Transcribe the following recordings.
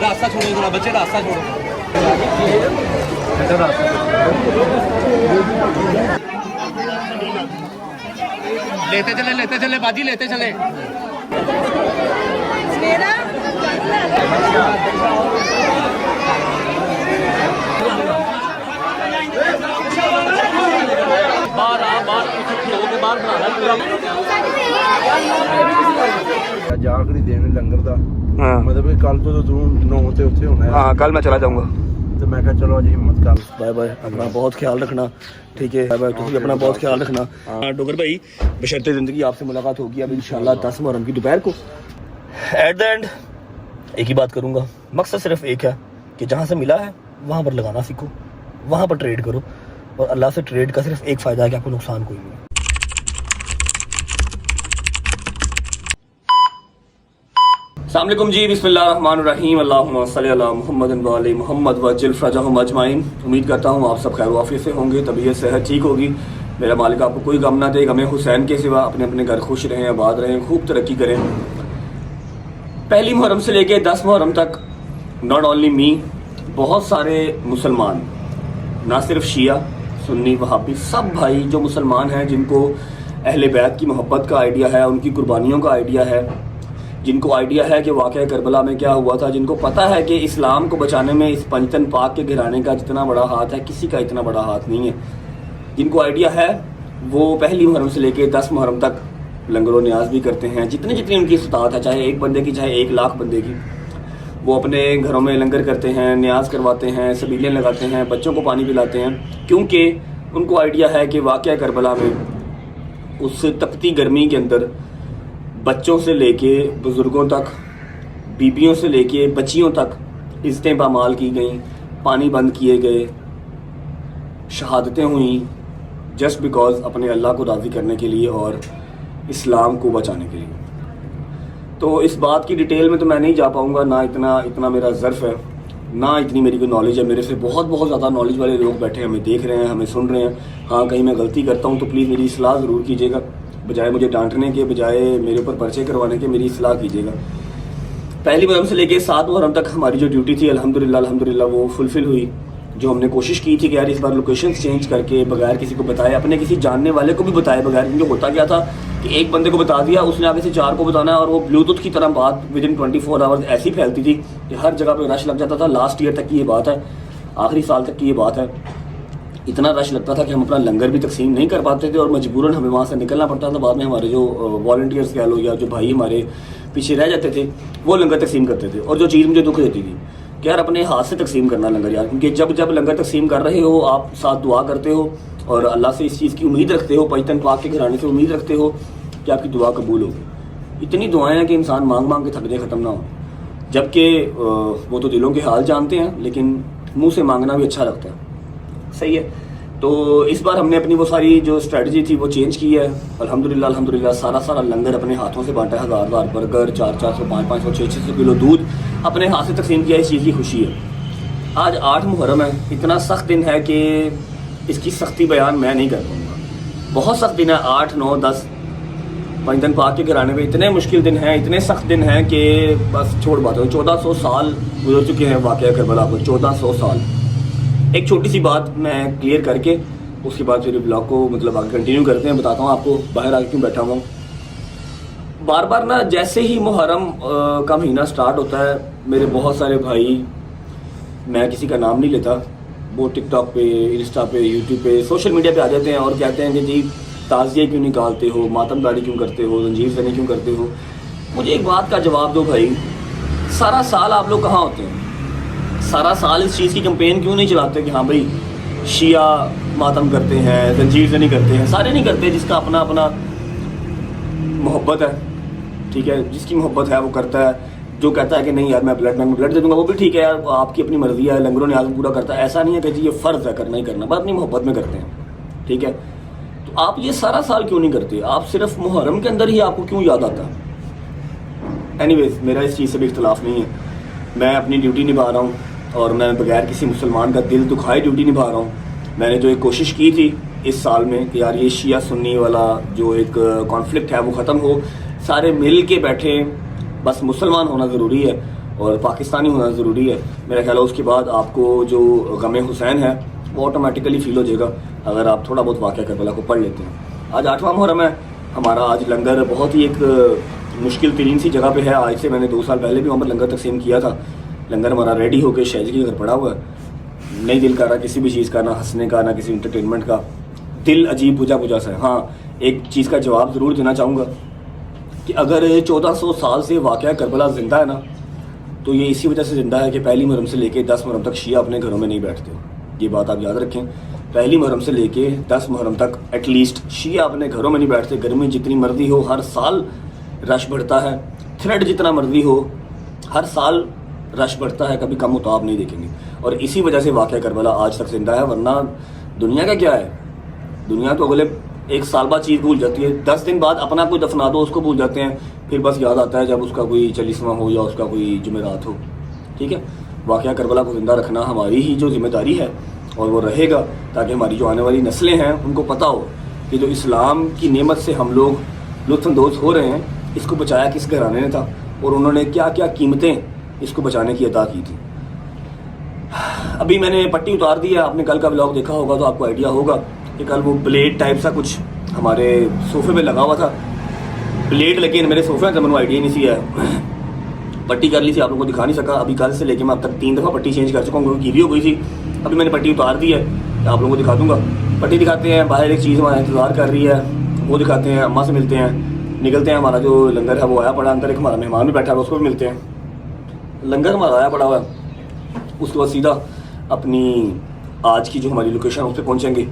रास्ता छोड़ो थोड़ा बच्चे, रास्ता छोड़ो। लेते चले बाजी, लेते चले। आखिरी दिन लंगर का हाँ मतलब कल तो तू 9 ते उत्थे होना है। हाँ कल मैं चला जाऊंगा। तो मैं कहा चलो आज हिम्मत कर। बाय बाय, अपना बहुत ख्याल रखना, ठीक है। बाय बाय, तुम भी अपना बहुत ख्याल रखना। डोगर भाई, बशर्ते ज़िंदगी आपसे मुलाकात होगी अब इंशाल्लाह 10 मुहर्रम की दोपहर को। एट द एंड एक ही बात करूंगा, मकसद सिर्फ एक है कि जहाँ से मिला है वहाँ पर लगाना सीखो, वहाँ पर ट्रेड करो, और अल्लाह से ट्रेड का सिर्फ एक फ़ायदा है कि आपको नुकसान कोई नहीं है। अस्सलाम वालेकुम जी, बिस्मिल्लाहिर्रहमानिर्रहीम, अल्लाहुम्मा सल्ली अला मुहम्मद व अली मुहम्मद व अज्जिल फ़रजहुम अजमाइन। उम्मीद करता हूँ आप सब खैर वाफियत से होंगे, तबीयत सेहत ठीक होगी। मेरा मालिक आपको कोई गम ना दे, गमे हुसैन के सिवा। अपने अपने घर खुश रहें, आबाद रहें, खूब तरक्की करें। पहली मुहर्रम से लेके 10 मुहर्रम तक नॉट ओनली मी, बहुत सारे मुसलमान, ना सिर्फ शिया सुन्नी वहाबी, सब भाई जो मुसलमान हैं, जिनको अहले बैत की मोहब्बत का आइडिया है, उनकी कुर्बानियों का आइडिया है, जिनको आइडिया है कि वाक़या करबला में क्या हुआ था, जिनको पता है कि इस्लाम को बचाने में इस पंजतन पाक के घराने का जितना बड़ा हाथ है, किसी का इतना बड़ा हाथ नहीं है, जिनको आइडिया है, वो पहली मुहर्रम से लेके 10 मुहर्रम तक लंगर न्याज भी करते हैं। जितनी जितनी उनकी इस्तात है, चाहे एक बंदे की चाहे 1 लाख बंदे की, वो अपने घरों में लंगर करते हैं, न्याज करवाते हैं, सबीलें लगाते हैं, बच्चों को पानी पिलाते हैं, क्योंकि उनको आइडिया है कि वाक़या करबला में उस तपती गर्मी के अंदर बच्चों से लेके बुज़ुर्गों तक, बीबियों से लेके बच्चियों तक इज़्ज़तें पामाल की गई, पानी बंद किए गए, शहादतें हुई, जस्ट बिकॉज अपने अल्लाह को राज़ी करने के लिए और इस्लाम को बचाने के लिए। तो इस बात की डिटेल में तो मैं नहीं जा पाऊँगा, ना इतना मेरा ज़र्फ़ है, ना इतनी मेरी कोई नॉलेज है। मेरे से बहुत ज़्यादा नॉलेज वाले लोग बैठे हैं, हमें देख रहे हैं, हमें सुन रहे हैं। हाँ, कहीं मैं गलती करता हूँ तो प्लीज़ मेरी इस्लाह ज़रूर कीजिएगा, बजाय मुझे डांटने के, बजाय मेरे ऊपर पर्चे करवाने के, मेरी इस्लाह कीजिएगा। पहली मुहर्रम से लेके 7 मुहर्रम तक हमारी जो ड्यूटी थी अल्हम्दुलिल्लाह वो फुलफ़िल हुई। जो हमने कोशिश की थी कि यार इस बार लोकेशन चेंज करके, बगैर किसी को बताए, अपने किसी जानने वाले को भी बताए बगैर, क्योंकि होता क्या था कि एक बंदे को बता दिया, उसने आगे से 4 को बताना है, और वो ब्लूटूथ की तरह बात विदिन 24 आवर्स ऐसी फैलती थी कि हर जगह पे रश लग जाता था। लास्ट ईयर तक की ये बात है, आखिरी साल तक की ये बात है। इतना रश लगता था कि हम अपना लंगर भी तकसीम नहीं कर पाते थे, और मजबूरन हमें वहाँ से निकलना पड़ता था। बाद में हमारे जो वॉलंटियर्स कह लो या जो भाई हमारे पीछे रह जाते थे, वो लंगर तकसीम करते थे। और जो चीज़ मुझे दुख देती थी कि यार अपने हाथ से तकसीम करना लंगर यार, क्योंकि जब लंगर तकसीम कर रहे हो, आप साथ दुआ करते हो और अल्लाह से इस चीज़ की उम्मीद रखते हो, पंजतन पाक के घराने से उम्मीद रखते हो कि आपकी दुआ कबूल होगी। इतनी दुआएं हैं कि इंसान मांग के थकने ख़त्म ना हो, जबकि वो तो दिलों के हाल जानते हैं, लेकिन मुँह से मांगना भी अच्छा लगता है। सही है। तो इस बार हमने अपनी वो सारी जो स्ट्रेटजी थी वो चेंज की है। अल्हम्दुलिल्लाह सारा लंगर अपने हाथों से बांटा है। 1000 बर्गर, 400, 500, 600 किलो दूध अपने हाथ से तकसीम किया। इस चीज़ की खुशी है। आज 8 मुहर्रम है, इतना सख्त दिन है कि इसकी सख्ती बयान मैं नहीं कर पाऊँगा। बहुत सख्त दिन है। 8, 9, 10 पंजतन पाक के घराने में इतने मुश्किल दिन हैं, इतने सख्त दिन हैं कि बस छोड़ बात हो। 1400 साल गुजर चुके हैं वाक़या करबला को, 1400 साल। एक छोटी सी बात मैं क्लियर करके उसके बाद फिर ब्लॉग को मतलब आगे कंटिन्यू करते हैं। बताता हूँ आपको बाहर आके क्यों बैठा हुआ हूँ। बार ना जैसे ही मुहर्रम का महीना स्टार्ट होता है, मेरे बहुत सारे भाई, मैं किसी का नाम नहीं लेता, वो टिकटॉक पे, इंस्टा पे, यूट्यूब पे, सोशल मीडिया पे आ जाते हैं और कहते हैं कि जी ताज़िए क्यों निकालते हो, मातमदारी क्यों करते हो, जंजीर ज़नी क्यों करते हो। मुझे एक बात का जवाब दो भाई, सारा साल आप लोग कहाँ होते हैं? सारा साल इस चीज़ की कैंपेन क्यों नहीं चलाते कि हाँ भाई शिया मातम करते हैं, जंजीर ज़नी करते हैं? सारे नहीं करते, जिसका अपना अपना मोहब्बत है, ठीक है, जिसकी मोहब्बत है वो करता है। जो कहता है कि नहीं यार मैं ब्लड दे दूंगा, वो भी ठीक है यार, आपकी अपनी मर्जी है, लंगरों ने आज़म पूरा करता है। ऐसा नहीं है कि जी ये फ़र्ज़ है करना ही करना, बस अपनी मोहब्बत में करते हैं, ठीक है। तो आप ये सारा साल क्यों नहीं करते? आप सिर्फ मुहर्रम के अंदर ही आपको क्यों याद आता है? एनीवेज, मेरा इस चीज़ से भी इख्तलाफ नहीं है। मैं अपनी ड्यूटी निभा रहा हूँ और मैं बगैर किसी मुसलमान का दिल दुखाए ड्यूटी निभा रहा हूँ। मैंने जो एक कोशिश की थी इस साल में कि यार ये शिया सुन्नी वाला जो एक कॉन्फ्लिक्ट है वो ख़त्म हो, सारे मिल के बैठें। बस मुसलमान होना ज़रूरी है और पाकिस्तानी होना ज़रूरी है। मेरा ख्याल है उसके बाद आपको जो गम हुसैन है वो ऑटोमेटिकली फील हो जाएगा अगर आप थोड़ा बहुत वाक़या करबला को पढ़ लेते हैं। आज 8वां मुहर्रम है हमारा। आज लंगर बहुत ही एक मुश्किल तरीन सी जगह पे है। आज से मैंने 2 साल पहले भी वहाँ पर लंगर तकसीम किया था। लंगर हमारा रेडी होकर शहजी के घर पड़ा हुआ है। नहीं दिल कर रहा किसी भी चीज़ का, ना हंसने का ना किसी इंटरटेनमेंट का। दिल अजीब बुझा बुझा सा है। हाँ, एक चीज़ का जवाब ज़रूर देना चाहूँगा कि अगर 1400 साल से वाक़या करबला ज़िंदा है ना, तो ये इसी वजह से ज़िंदा है कि पहली मुहर्रम से लेके 10 मुहर्रम तक शिया अपने घरों में नहीं बैठते। ये बात आप याद रखें। पहली मुहर्रम से लेके 10 मुहर्रम तक एटलीस्ट शिया अपने घरों में नहीं बैठते। गर्मी जितनी मर्जी हो, हर साल रश बढ़ता है। थ्रेड जितना मर्जी हो, हर साल रश बढ़ता है, कभी कम होता आप नहीं देखेंगे। और इसी वजह से वाक़या करबला आज तक जिंदा है। वरना दुनिया का क्या है, दुनिया तो अगले 1 साल बाद चीज़ भूल जाती है। 10 दिन बाद अपना कोई दफना दो उसको भूल जाते हैं, फिर बस याद आता है जब उसका कोई 40वां हो या उसका कोई जुमेरात हो। ठीक है, वाक़या करबला को ज़िंदा रखना हमारी ही जो जिम्मेदारी है और वो रहेगा, ताकि हमारी जो आने वाली नस्लें हैं उनको पता हो कि जो इस्लाम की नेमत से हम लोग लुत्फ़अंदोज़ हो रहे हैं, इसको बचाया किस घराने ने था और उन्होंने क्या क्या कीमतें इसको बचाने की अदा की थी। अभी मैंने पट्टी उतार दी है। आपने कल का व्लॉग देखा होगा तो आपको आइडिया होगा कि कल वो ब्लेड टाइप सा कुछ हमारे सोफे पे लगा हुआ था। ब्लेड लेकिन मेरे सोफे का मैंने आइडिया नहीं सी है। पट्टी कर ली थी, आप लोगों को दिखा नहीं सका। अभी कल से लेके मैं अब तक 3 दफ़ा पट्टी चेंज कर चुका हूँ क्योंकि गीली हो गई थी। अभी मैंने पट्टी उतार दी है, आप लोगों को दिखा दूंगा। पट्टी दिखाते हैं, बाहर एक चीज़ हमारा इंतज़ार कर रही है, वो दिखाते हैं। अम्मा से मिलते हैं, निकलते हैं। हमारा जो लंगर है वो आया पड़ा, अंदर एक हमारा मेहमान भी बैठा है, उसको भी मिलते हैं। लंगर हमारा आया पड़ा हुआ है, उसके बाद सीधा अपनी आज की जो हमारी लोकेशन उस पर पहुँचेंगे।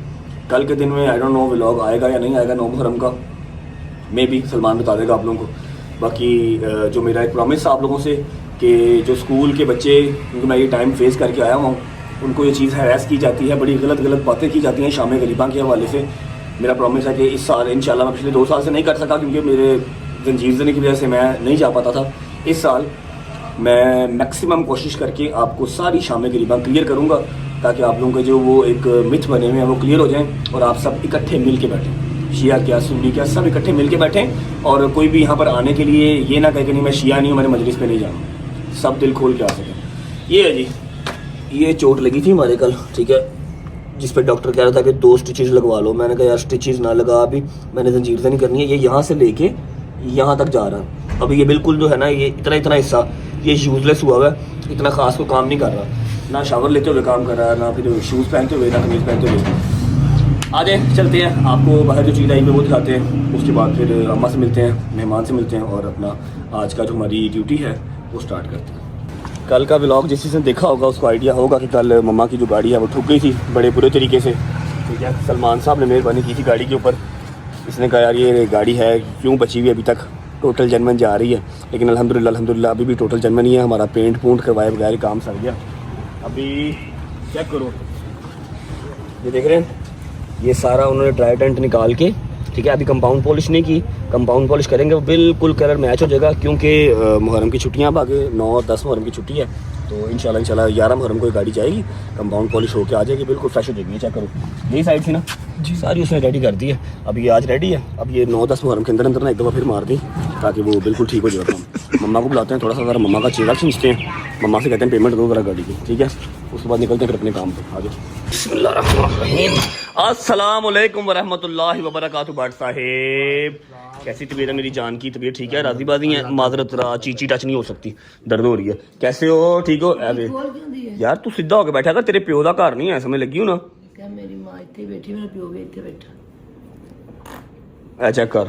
कल के दिन में आई डोंट नो व्लॉग आएगा या नहीं आएगा 9 मुहर्रम का, मे बी सलमान बता देगा आप लोगों को। बाकी जो मेरा एक प्रॉमिस था आप लोगों से कि जो स्कूल के बच्चे, क्योंकि मैं ये टाइम फेस करके आया हूँ, उनको ये चीज़ हैरास की जाती है, बड़ी गलत बातें की जाती हैं शाम गरीबा के हवाले से। मेरा प्रॉमिस है कि इस साल इंशाल्लाह, मैं पिछले 2 साल से नहीं कर सका क्योंकि मेरे जंजीर देने की वजह से मैं नहीं जा पाता था। इस साल मैं मैक्सिमम कोशिश करके आपको सारी शाम गरीबा क्लियर करूँगा ताकि आप लोगों के जो वो एक मिथ बने हुए हैं वो क्लियर हो जाएं और आप सब इकट्ठे मिल के बैठें। शिया क्या सुन्नी क्या सब इकट्ठे मिल के बैठें और कोई भी यहाँ पर आने के लिए ये ना कहे कि नहीं मैं शिया नहीं हूँ, मैंने मजलिस पे नहीं जाना। सब दिल खोल के आ सकें। ये है जी, ये चोट लगी थी हमारे कल, ठीक है, जिस पर डॉक्टर कह रहा था कि 2 स्टिचेस लगवा लो। मैंने कहा यार स्टिचेस ना लगा, अभी मैंने जंजीर से नहीं करनी है। ये यहाँ से लेके यहाँ तक जा रहा है। अभी ये बिल्कुल जो है ना, ये इतना हिस्सा ये यूजलेस हुआ है, इतना खास कोई काम नहीं कर रहा, ना शावर लेते हुए काम कर रहा है, ना फिर शूज़ पहनते हुए, ना कमीज़ पहनते हुए। आ जाए चलते हैं, आपको बाहर जो चीज़ आई है वो दिखाते हैं। उसके बाद फिर अम्मा से मिलते हैं, मेहमान से मिलते हैं और अपना आज का जो हमारी ड्यूटी है वो स्टार्ट करते हैं। कल का व्लॉग जिस जिसने देखा होगा उसको आइडिया होगा कि कल मम्मा की जो गाड़ी है वो ठुक गई थी बड़े बुरे तरीके से। ठीक है, सलमान साहब ने मेहरबानी की थी गाड़ी के ऊपर। इसने कहा यार ये गाड़ी है क्यों बची हुई अभी तक, टोटल जनमन जा रही है, लेकिन अल्हम्दुलिल्लाह अभी भी टोटल जनमन ही है। हमारा पेंट पूंट करवाए बगैर काम सर गया। अभी चेक करो, ये देख रहे हैं, ये सारा उन्होंने ट्राई टेंट निकाल के, ठीक है, अभी कंपाउंड पॉलिश नहीं की, कंपाउंड पॉलिश करेंगे वो बिल्कुल कलर मैच हो जाएगा क्योंकि मुहर्रम की छुट्टियाँ अब आगे 9 और 10 मुहर्रम की छुट्टी है, तो इंशाल्लाह 11 मुहर्रम को गाड़ी जाएगी, कंपाउंड पॉलिश होकर आ जाएगी, बिल्कुल फ्रेश हो जाएगी। चेक करो, यही साइड थी ना जी, सारी उसने रेडी कर दी है। अब ये आज रेडी है, अब ये 9-10 मुहर्रम के अंदर ना एक दफ़ा फिर मार दी ताकि वो बिल्कुल ठीक हो जाएगा। मम्मा को बुलाते हैं, थोड़ा सा ज़रा मम्मा का चेहरा खींचते हैं, मम्मा से कहते हैं पेमेंट दो ज़रा गाड़ी की, ठीक है, उसके बाद निकलते हैं फिर अपने काम पे। आगे अस्सलाम वालेकुम वरहमतुल्लाहि वबरकातुहू। बाट साहेब कैसी तबीयत है मेरी जान की? तबीयत ठीक है, राजी बाजी है, माजरत चीची टच नहीं हो सकती, दर्द हो रही है। कैसे हो? ठीक हो? यार तू सीधा होकर बैठा कर, तेरे प्यो का घर नहीं है, समझ लगी हो ना? मेरी मां इत्थे बैठी, मेरा प्यो भी इत्थे बैठा। ए चेक कर,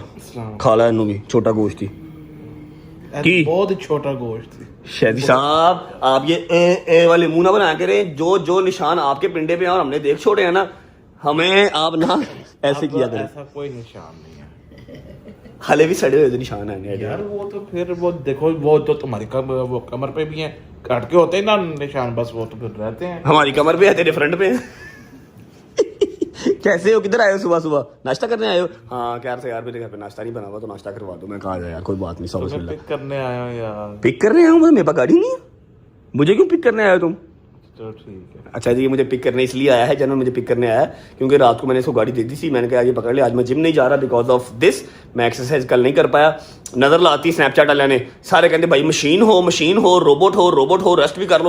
खा ला इन्हों भी, छोटा गोश्त थी की, बहुत छोटा गोश्त थी। शहदी साहब आप ये ए वाले मुंह ना बना के रहे, जो निशान आपके पिंडे पे हैं और हमने देख छोड़े हैं ना, हमें आप ना ऐसे किया करें। ऐसा कोई निशान नहीं है, हाले भी सड़े हुए निशान है यार। वो तो फिर वो देखो, वो तो तुम्हारी वो कमर पे भी है, काट के होते हैं ना निशान, बस वो तो फिर रहते हैं। हमारी कमर पे है, तेरे फ्रंट पे है। कैसे हो? किधर आए हो? सुबह सुबह नाश्ता करने आए हो? हाँ कह रहे थे यार मेरे घर पे नाश्ता नहीं बना हुआ तो नाश्ता करवा दो। मैं कहा यार कोई बात नहीं, सब पिक करने आया हूँ यार। पिक करने आया हूँ? मेरे पास गाड़ी नहीं है, मुझे क्यों पिक करने आए हो तुम? तो ठीक है। अच्छा जी, मुझे पिक करने इसलिए आया है, जनरल मुझे पिक करने आया है क्योंकि रात को मैंने इसको गाड़ी दे दी थी। मैंने कहा ये पकड़ ले, आज मैं जिम नहीं जा रहा बिकॉज ऑफ दिस, मैं एक्सरसाइज कल नहीं कर पाया। नजर लाती स्नैपचैट वाले ने, सारे कहते भाई मशीन हो, रोबोट हो, रेस्ट भी कर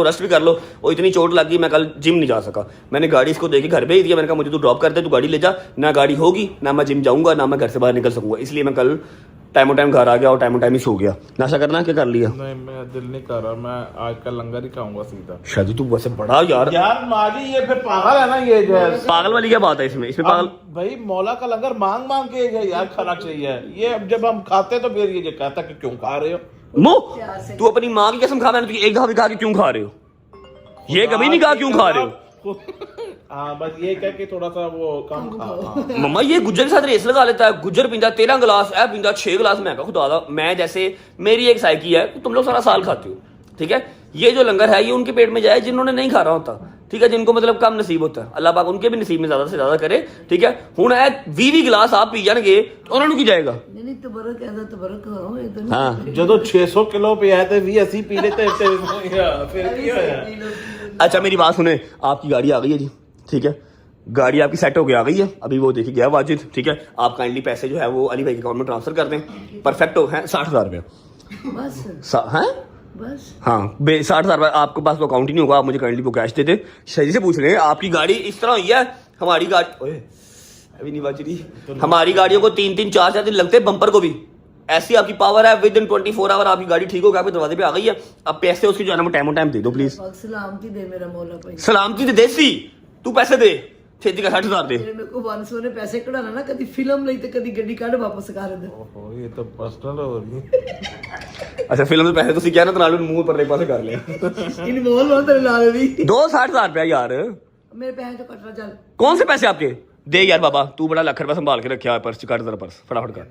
लो। और इतनी चोट लग गई, मैं कल जिम नहीं जा सका। मैंने गाड़ी इसको देके घर भेज दिया। मैंने कहा मुझे तू ड्रॉप कर दे, तू गाड़ी ले जा। ना गाड़ी होगी, ना मैं जिम जाऊंगा, ना मैं घर से बाहर निकल सकूंगा। इसलिए मैं कल टाइम घर आ गया और टाइम ही सो गया। नाश्ता करना क्या कर लिया? नहीं, मैं दिल नहीं कर रहा, मैं आज का लंगर ही खाऊंगा सीधा। शादी तू वैसे बड़ा यार माजी ये फिर पागल है ना, ये जो है पागल वाली क्या बात है इसमें पागल भाई मौला का लंगर मांग के यार खाना चाहिए। ये अब जब हम खाते तो फिर ये कहता कि क्यों खा रहे हो। मुंह तू अपनी माँ की कसम खा, मैंने तुझे एक दफा भी कहा कि क्यों खा रहे हो, ये कभी नहीं कहा क्यों खा रहे हो। हाँ बस ये कह के थोड़ा सा वो कम खा। मम्मा ये गुज्जर के साथ रेस लगा लेता है, गुज्जर पींदा 13 गिलास, ऐ पींदा 6 गिलास। मैं कहा खुदा, मैं जैसे मेरी एक साइकी है, तुम लोग सारा साल खाते हो, ठीक है। ये जो लंगर है ये उनके पेट में जाए जिन्होंने नहीं खा रहा होता, ठीक है, जिनको मतलब कम नसीब होता है। अल्लाह पाक उनके भी नसीब में ज्यादा से ज्यादा करे, ठीक है। हुण ऐ 20 गिलास आप पी जाएंगे उन्होंने की जाएगा। नहीं तबरक ऐसा तबरक करो ये तो हाँ जो 600 किलो पे आए थे 20-80 पी लेते फिर अच्छा मेरी बात सुने, आपकी गाड़ी आ गई है जी, ठीक है, गाड़ी आपकी सेट होके आ गई है। अभी वो देखिए गया वाजिद, ठीक है। आप काइंडली पैसे जो है वो अली भाई के अकाउंट में ट्रांसफर कर दें। परफेक्ट हो है 60,000 रुपया बस है बस। हाँ 60,000 रुपया आपके पास वो अकाउंट ही नहीं होगा, आप मुझे काइंडली वो कैश दे दे। सही से पूछ रहे हैं, आपकी गाड़ी इस तरह हुई है, हमारी गाड़ी ओए अभी नहीं बच रही, हमारी गाड़ियों को 3-3 4-4 दिन लगते हैं बम्पर को भी। ऐसी आपकी पावर है, विद इन 24 आवर आपकी गाड़ी ठीक होकर आपके दरवाजे पे आ गई है। अब पैसे उसकी जो है ना टाइम दे दो प्लीज। सलामती दे मेरा मौला भाई, सलामती दे देसी, तू पैसे दे छेती का 60,000 दे। मेरे को 500 ने पैसे कढ़ाना ना, कभी फिल्म ली तो कभी गड्डी काट वापस कर दे। ओहो ये तो पर्सनल हो रही। अच्छा फिल्म में पैसे तुसी क्या ना तनालू मुंह पर एक पासे कर ले। इन बोल हो तेरे लाल भी 60,000 रुपया यार, मेरे पैसे तो कटना चल। कौन से पैसे आपके दे यार बाबा, तू बड़ा लाख रुपया संभाल के रखा है, पर्स काट जरा पर्स फटाफट कर।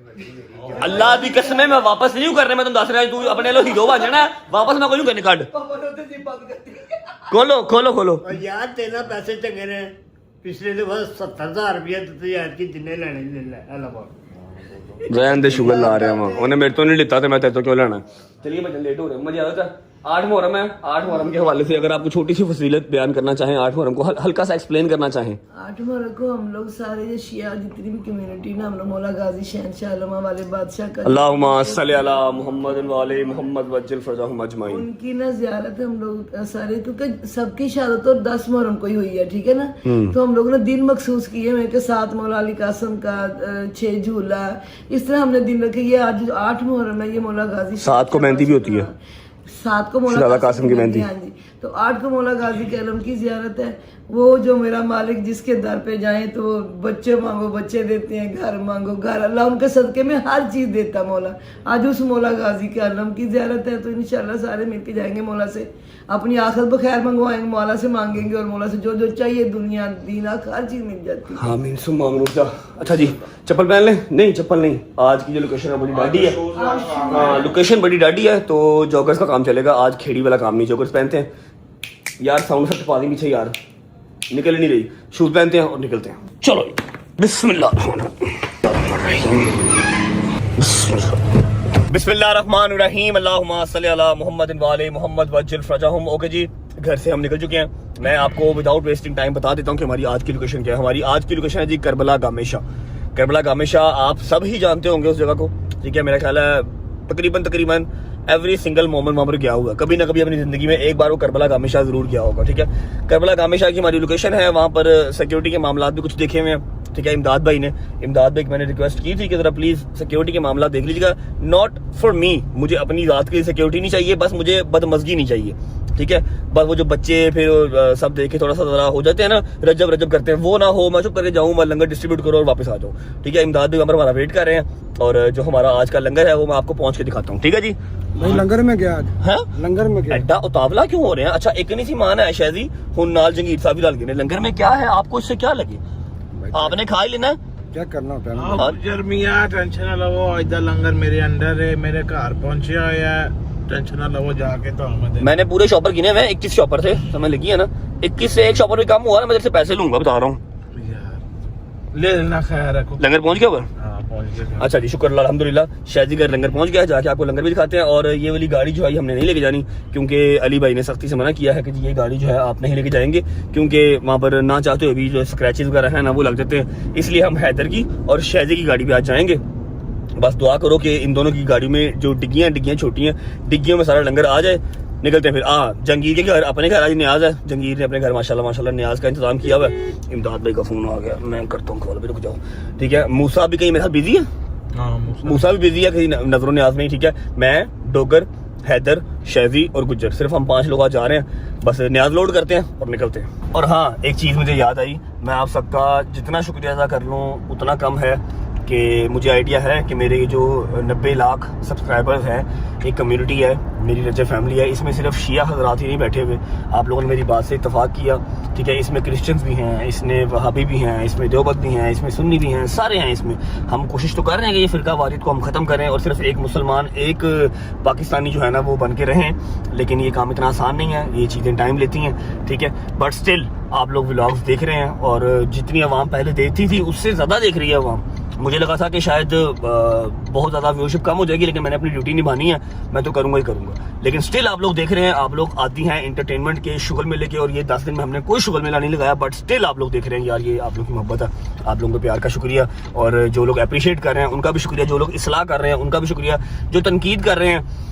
अल्लाह की कसम है मैं वापस नहीं कर रहा, मैं तुम दस रहा तू अपने लो हीरो बन जाना, वापस मैं कोई करने काट। खोलो यार तेरा पैसे चंगे ने, पिछले दफा 70,000 रुपया दिते यार की जिन्ने लेने ले ले अलावा रहन दे, शुगर ला रहा हूं, उन्हें मेरे तो नहीं लेता तो मैं तेरे तो क्यों लेना। चलिए मैं लेट हो रहा हूं, मुझे ज्यादा 8 मुहर्रम है। 8 मुहर्रम के हवाले से अगर आपको छोटी सी फजीलत बयान करना चाहें, 8 मुहर्रम को हल्का सा एक्सप्लेन करना चाहें। 8 मुहर्रम को हम लोग सारे जो शिया जितनी भी कम्युनिटी ना, हम लोग मौला गाजी शहनशाह आलमा वाले बादशाह का अल्लाहुम्मा सल्ली अला मुहम्मद व आले मुहम्मद वज्जिल फरजहुम अजमाइन, उनकी ना ज़ियारत हम लोग सारे, क्योंकि सबकी शहादत तो 10 मुहर्रम को ही हुई है, ठीक है ना। तो हम लोग ने दिन मखसूस किए, मेरे के 7 मौला अली कासम का, 6 झूला, इस तरह हमने दिन रखे। ये आज 8 मुहर्रम है, ये मौला गाजी 7 को मेहंदी भी होती है, 7 को मौला कासिम की मेहंदी। हाँ जी, तो 8 को मौला गाजी के आलम की जियारत है। वो जो मेरा मालिक जिसके दर पे जाए तो वो बच्चे मांगो बच्चे देते हैं, घर मांगो घर, अल्लाह उनके सदके में हर चीज देता मौला। आज उस मौला गाजी के आलम की जियारत है, तो इंशाल्लाह सारे मिलके जाएंगे मौला से, अपनी आखिरत बखैर मंगवाएंगे, मौला से मांगेंगे और मौला से जो जो चाहिए दुनिया दीन हर चीज मिल जाती है। आमीन सुम्मा आमीन। अच्छा जी चप्पल पहन ले? नहीं चप्पल नहीं, आज की जो लोकेशन है बड़ी डाडी है। हाँ लोकेशन बड़ी डाडी है, तो जॉगर्स का काम चलेगा आज, खेड़ी वाला काम नहीं, जॉगर्स पहनते हैं यार। साउंड सब पा दी पीछे यार, निकल नहीं रही, शूज पहनते हैं और निकलते हैं। चलो बिस्मिल्लाहिर्रहमानिर्रहीम, अल्लाहुम्मा सल्ली अला मुहम्मद व आले मुहम्मद वज्जिल फरजहुम। ओके जी, घर से हम निकल चुके हैं। मैं आपको विदाउट वेस्टिंग टाइम बता देता हूँ कि हमारी आज की लोकेशन क्या है। हमारी आज की लोकेशन है जी करबला गामेशा। करबला गामेशा आप सब ही जानते होंगे उस जगह को, ठीक है। मेरा ख्याल है तकरीबन एवरी सिंगल मोमेंट वहाँ पर गया हुआ, कभी ना कभी अपनी जिंदगी में एक बार वो करबला गामेशा जरूर गया होगा, ठीक है। करबला गामेशा की हमारी लोकेशन है, वहाँ पर सिक्योरिटी के मामला भी कुछ देखे हुए हैं, ठीक है। इमदाद भाई की मैंने रिक्वेस्ट की थी कि जरा प्लीज सिक्योरिटी के मामला देख लीजिएगा। नॉट फॉर मी, मुझे अपनी रात की सिक्योरिटी नहीं चाहिए, बस मुझे बदमजगी नहीं चाहिए, ठीक है। बस वो जो बच्चे फिर सब देखे थोड़ा सा जरा हो जाते हैं ना, रजब करते हैं, वो ना हो, मैं चुप करके जाऊँ, मैं लंगर डिस्ट्रीब्यूट करो और वापस आ जाऊँ, ठीक है। इमदाद भाई हमारा वेट कर रहे हैं, और जो हमारा आज का लंगर है वो मैं आपको पहुंच के दिखाता हूँ, ठीक है जी। भाई लंगर में गया आज, हाँ लंगर में गया। एड्डा उतावला क्यों हो रहे हैं? अच्छा एक नहीं सी मान है शहजी हुन नाल जंगीर साहब भी डाल गए लंगर में, क्या है आपको इससे क्या लगे? आपने खा ही लेना है, क्या करना होता है। जर्मिया टेंशन ना लो, इधर लंगर मेरे अंडर है, मेरे घर पहुंचा है, टेंशन ना लो जाके। तो मैंने पूरे शॉपर गिने हुए, 21 शॉपर थे, समय लगी है ना, 21 से एक शॉपर भी कम हुआ ना, मैं तेरे से पैसे लूंगा बता रहा हूँ। ले लेना, खैर रखो। लंगर पहुंच गया ऊपर? हाँ अच्छा जी, शुक्र अल्लाह, अल्हम्दुलिल्लाह। शादी का लंगर पहुंच गया है, जाके आपको लंगर भी दिखाते हैं। और ये वाली गाड़ी जो है हमने नहीं लेके जानी, क्योंकि अली भाई ने सख्ती से मना किया है कि ये गाड़ी जो है आप नहीं लेके जाएंगे, क्योंकि वहाँ पर ना चाहते हुए भी जो स्क्रैचेस वगैरह हैं ना वो लग जाते हैं। इसलिए हम हैदर की और शादी की गाड़ी पे आज जाएंगे। बस दुआ करो कि इन दोनों की गाड़ी में जो डिग्गियाँ छोटी हैं, डिग्गियों में सारा लंगर आ जाए। निकलते हैं फिर। जंगीर के घर, अपने घर आज न्याज है, जंगीर ने अपने घर माशाल्लाह न्याज का इंतजाम किया हुआ है। इमदाद भाई का फोन आ गया, मैं करता हूँ कॉल भी, रुक जाओ। ठीक है, मूसा भी कहीं मेरे साथ बिजी है, मूसा भी बिजी है कहीं नजरों न्याज नहीं। ठीक है, मैं, डोगर, हैदर, शैजी और गुज्जर, सिर्फ हम 5 लोग आज जा रहे हैं। बस न्याज लोड करते हैं और निकलते हैं। और हाँ, एक चीज़ मुझे याद आई, मैं आप सबका जितना शुक्रिया अदा कर लूँ उतना कम है कि मुझे आइडिया है कि मेरे जो 90 लाख सब्सक्राइबर्स हैं, एक कम्युनिटी है, मेरी रजा फैमिली है, इसमें सिर्फ शिया हजरात ही नहीं बैठे हुए। आप लोगों ने मेरी बात से इत्तेफाक किया। ठीक है, इसमें क्रिश्चियंस भी हैं, इसमें वहाबी भी हैं, इसमें देवबंद भी हैं, इसमें सुन्नी भी हैं, सारे हैं इसमें। हम कोशिश तो कर रहे हैं कि ये फ़िरका वारियत को हम ख़त्म करें और सिर्फ एक मुसलमान, एक पाकिस्तानी जो है ना वो बन के रहें। लेकिन ये काम इतना आसान नहीं है, ये चीज़ें टाइम लेती हैं। ठीक है, बट स्टिल आप लोग व्लॉग्स देख रहे हैं और जितनी आवाम पहले देखती थी उससे ज़्यादा देख रही है आवाम। मुझे लगा था कि शायद बहुत ज़्यादा व्यूअरशिप कम हो जाएगी, लेकिन मैंने अपनी ड्यूटी निभानी है, मैं तो करूँगा ही करूँगा। लेकिन स्टिल आप लोग देख रहे हैं, आप लोग आती हैं एंटरटेनमेंट के शुगल मेले के, और ये 10 दिन में हमने कोई शुगल मेला नहीं लगाया, बट स्टिल आप लोग देख रहे हैं। यार ये आप लोग की मोहब्बत है, आप लोगों के प्यार का शुक्रिया। और जो लोग अप्रिशिएट कर रहे हैं उनका भी शुक्रिया, जो लोग इस्लाह कर रहे हैं उनका भी शुक्रिया, जो तनकीद कर रहे हैं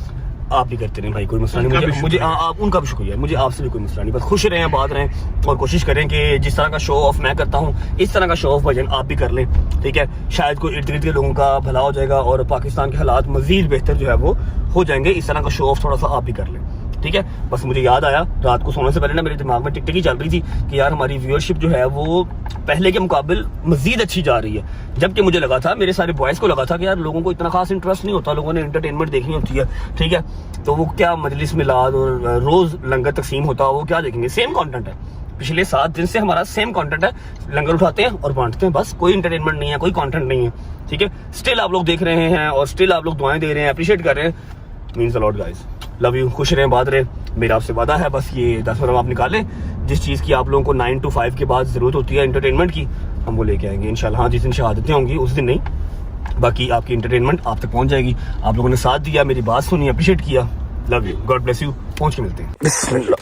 आप भी करते रहें भाई, कोई मसला नहीं। मुझे उनका भी शुक्रिया, मुझे आपसे भी कोई मसला नहीं। बस खुश रहें, बात रहें और कोशिश करें कि जिस तरह का शो ऑफ मैं करता हूँ इस तरह का शो ऑफ भजन आप भी कर लें। ठीक है, शायद कोई इर्द गिर्द के लोगों का भला हो जाएगा और पाकिस्तान के हालात मजीद बेहतर जो है वो हो जाएंगे। इस तरह का शो ऑफ थोड़ा सा आप भी कर लें। ठीक है, बस मुझे याद आया रात को सोने से पहले ना मेरे दिमाग में टिक टिक ही चल रही थी कि यार हमारी व्यूअरशिप जो है वो पहले के मुकाबले मजीद अच्छी जा रही है। जबकि मुझे लगा था, मेरे सारे बॉयज़ को लगा था कि यार लोगों को इतना खास इंटरेस्ट नहीं होता, लोगों ने एंटरटेनमेंट देखनी होती है। ठीक है, तो वो क्या मजलिस मिलाद और रोज़ लंगर तकसीम होता है, वो क्या देखेंगे? सेम कंटेंट है, पिछले 7 दिन से हमारा सेम कंटेंट है, लंगर उठाते हैं और बांटते हैं, बस कोई एंटरटेनमेंट नहीं है, कोई कंटेंट नहीं है। ठीक है, स्टिल आप लोग देख रहे हैं और स्टिल आप लोग दुआएं दे रहे हैं, अप्रिशिएट कर रहे हैं, means a lot guys. Love you, खुश रहें, बात रहे। मेरा आपसे वादा है, बस ये 10 मिनट आप निकालें, जिस चीज़ की आप लोगों को 9 to 5 के बाद ज़रूरत होती है एंटरटेनमेंट की, हम वो लेके आएंगे इंशाल्लाह। हाँ, जिस दिन शहादतें होंगी उस दिन नहीं, बाकी आपकी एंटरटेनमेंट आप तक पहुंच जाएगी। आप लोगों ने साथ दिया, मेरी बात सुनी, अप्रिशिएट किया, love you, God bless you. पहुंच के मिलते हैं। बिस्मिल्लाह,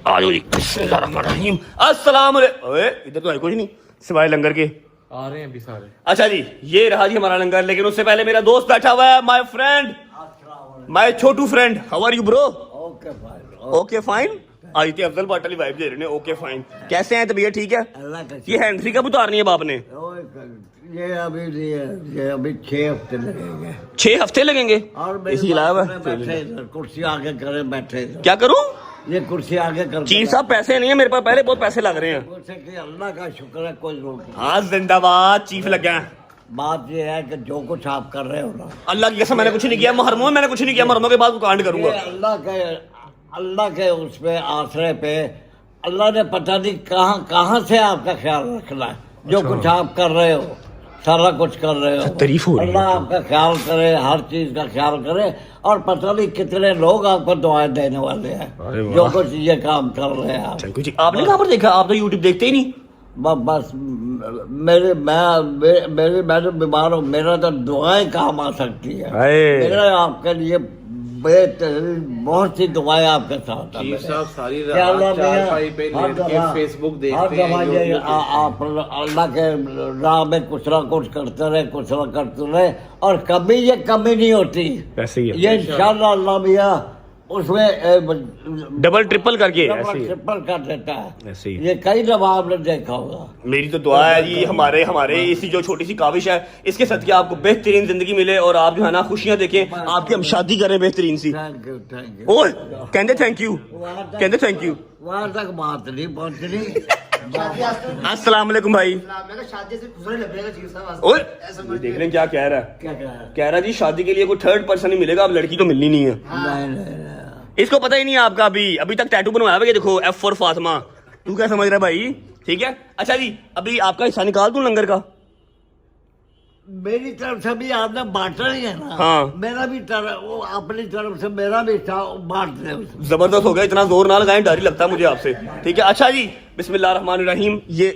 आ जाओ जी, बिस्मिल्लाहिर्रहमानिर्रहीम, अस्सलाम वालेकुम। ओए इधर तो है कुछ नहीं सिवाय लंगर के, आ रहे हैं अभी सारे। अच्छा जी, ये रहा जी हमारा लंगर। लेकिन उससे पहले मेरा दोस्त बैठा हुआ है, माय फ्रेंड, माय छोटू friend. How are you bro? Okay fine. Aditya Afzal पाटली वाइब दे रहे हैं। ओके फाइन, कैसे हैं? तबीयत ठीक है? ये हैंड फ्री कब उतारनी है बाप ने? ये अभी 6 हफ्ते लगेंगे। 6 हफ्ते लगेंगे? और इसी अलावा कुर्सी आगे करे बैठे, क्या करूं? ये कुर्सी आगे कर। चीफ साहब पैसे नहीं है मेरे पास, पहले बहुत पैसे लग रहे हैं। अल्लाह का शुक्र है, कोई रोक नहीं। हाँ जिंदाबाद, चीफ लग गया। बात ये है कि जो कुछ आप कर रहे हो ना, अल्लाह की कसम मैंने कुछ नहीं किया, मुहर्रमों में मैंने कुछ नहीं किया, मुहर्रमों के बाद वो कांड करूंगा। अल्लाह के उस पे आसरे पे अल्लाह ने पता नहीं कहाँ से आपका ख्याल रखना है। जो कुछ आप कर रहे हो, सारा कुछ कर रहे हो, तारीफ हो रही है। अल्लाह आपका ख्याल करे, हर चीज का ख्याल करे। और पता नहीं कितने लोग आपको दुआएं देने वाले हैं जो कुछ ये काम कर रहे हैं आप। आपने कहाँ पर देखा? आप तो यूट्यूब देखते ही नहीं। बस मैं तो बीमार हूँ, मेरा तो दुआएं काम आ सकती है। मेरा आपके लिए बहुत सी दुआएं आपके साथ हैं। सारी रात फेसबुक देखते हैं, आप अल्लाह के राह में कुछ ना कुछ करते रहे और कभी ये कमी नहीं होती। ऐसे ही ये इंशाल्लाह अल्लाह मियां उसमें डबल ट्रिपल करके ट्रिपल कर देता है। ऐसे ही ये कई दफा आपने देखा होगा। मेरी तो दुआ है जी, हमारे इसी जो छोटी सी काविश है, इसके सदके आपको बेहतरीन जिंदगी मिले और आप जो है ना खुशियां देखें, आपकी हम शादी करें बेहतरीन सी। Thank you. ओए कहते थैंक यू, कहते थैंक यू। वहां तक बात नहीं पहुंचनी। अस्सलाम वालेकुम भाई। ओए देख लें क्या कह रहा है। क्या कह रहा जी शादी के लिए कोई थर्ड पर्सन ही मिलेगा, अब लड़की तो मिलनी नहीं है। नहीं। इसको पता ही नहीं है आपका, अभी तक टैटू बनवाया हुआ है, देखो F for फातिमा। तू क्या समझ रहा है भाई? ठीक है, अच्छा जी, अभी आपका हिस्सा निकाल दूं लंगर का? मेरी तरफ से भी आपने बांटा नहीं है ना। हाँ, मेरा भी वो अपनी तरफ से मेरा भी था, बांट दे। जबरदस्त हो गया, इतना जोर ना लगाएं, डर ही लगता है मुझे आपसे। ठीक है, अच्छा जी, बिस्मिल्लाहिर्रहमानिर्रहीम। ये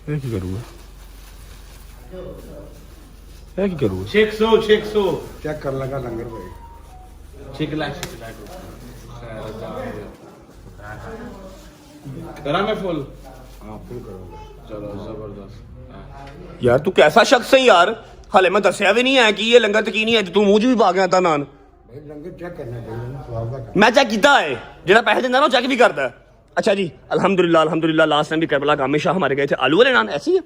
करूँगा है की करूँ शेख सो चेक कर लगा लंगर भाई शिकला करा मैं फुल हाँ फुल करूँगा चलो जबरदस्त यार तू कैसा शख्स है यार, हाले मैं दसिया भी नहीं है कि ये लंगर तकीनी है, तू मुंह च भी पा गया था नान। भाई लंगर चेक करना चाहिए ना स्वाद का मैं चेक किया है, जेड़ा पैसे देना ना चेक भी करता है। अच्छा जी अल्हम्दुलिल्लाह लास्ट टाइम भी करबला गामी शाह हमारे गए थे। आलू वाले नान ऐसी है,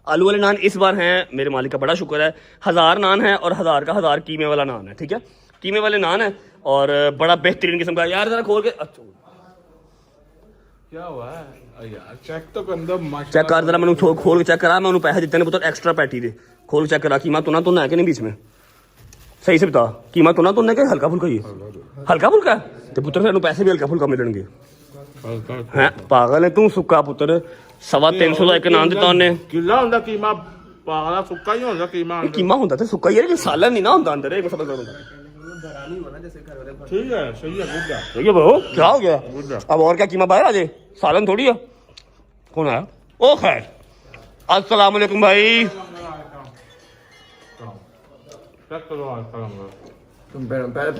आलू वाले नान इस बार हैं, मेरे मालिक का बड़ा शुक्र है। 1000 नान है और 1000 का 1000 कीमे वाला नान है, ठीक है, कीमे वाले नान है और बड़ा बेहतरीन किस्म का। यार जरा खोल के अच्छा क्या हुआ है यार, चेक तो कर दो चेक कर जरा, मैंने खोल के चेक करा, मैं उन्होंने पैसे दिते ने पुत्र एक्स्ट्रा पैटी दे, खोल के चेक करा कीमा तुना है कि नहीं बीच में, सही से बता कीमा तुना के हल्का फुल्का ही हल्का फुल्का है तो पुत्र तेन पैसे भी हल्का फुल्का मिलणगे हैं। पागल है तू सुक्का पुत्र, 350 का एक नान दिता उन्हें। किला ਹੁੰਦਾ कीमा पागला सुक्का ही ਹੁੰਦਾ कीमा कीमा ਹੁੰਦਾ ਤੇ ਸੁੱਕਾ ਯਾਰ, ਸਾਲਨ ਨਹੀਂ ਨਾ ਹੁੰਦਾ ਅੰਦਰ, ਇਹ ਸਮਝ ਲਓ। ठीक है सही है गुड है ठीक है बहू, क्या हो गया अब, और क्या कीमा बाहर आ जाए, सालन थोड़ी है। कौन आया? ओ खैर, अस्सलाम वालेकुम भाई। चेक करो आज करूंगा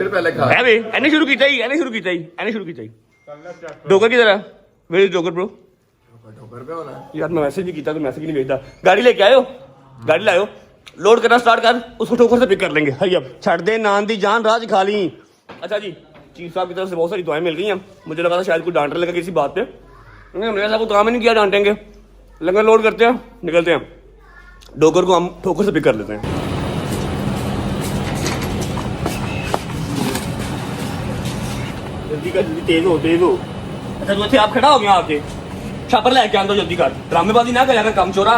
पहले खा है भाई, एने शुरू कीता ही डोगर की तरह वेयर इज डोगर ब्रो। यार मैं मैसेज भी किया तो मैसेज नहीं भेजता। गाड़ी लेके आयो, गाड़ी लायो, लोड करना स्टार्ट कर, उसको ठोकर से पिक कर लेंगे। हरी अब छड़ दे नान दी जान राज खा ली। अच्छा जी, चीफ साहब की तरफ से बहुत सारी दुआएं मिल गई हैं। मुझे लगा था शायद कोई डांटने लगा किसी बात पे, हमने ऐसा कोई काम ही नहीं किया डांटेंगे। लंगर लोड करते हैं, निकलते हैं, डोगर को हम ठोकर से पिक कर लेते हैं। जल्दी कर, जल्दी तेज हो। अच्छा तो आप खड़ा हो गया, आपके छापर लेके आंदो, जल्दी कर, ड्रामेबाजी ना कर, काम चोरा।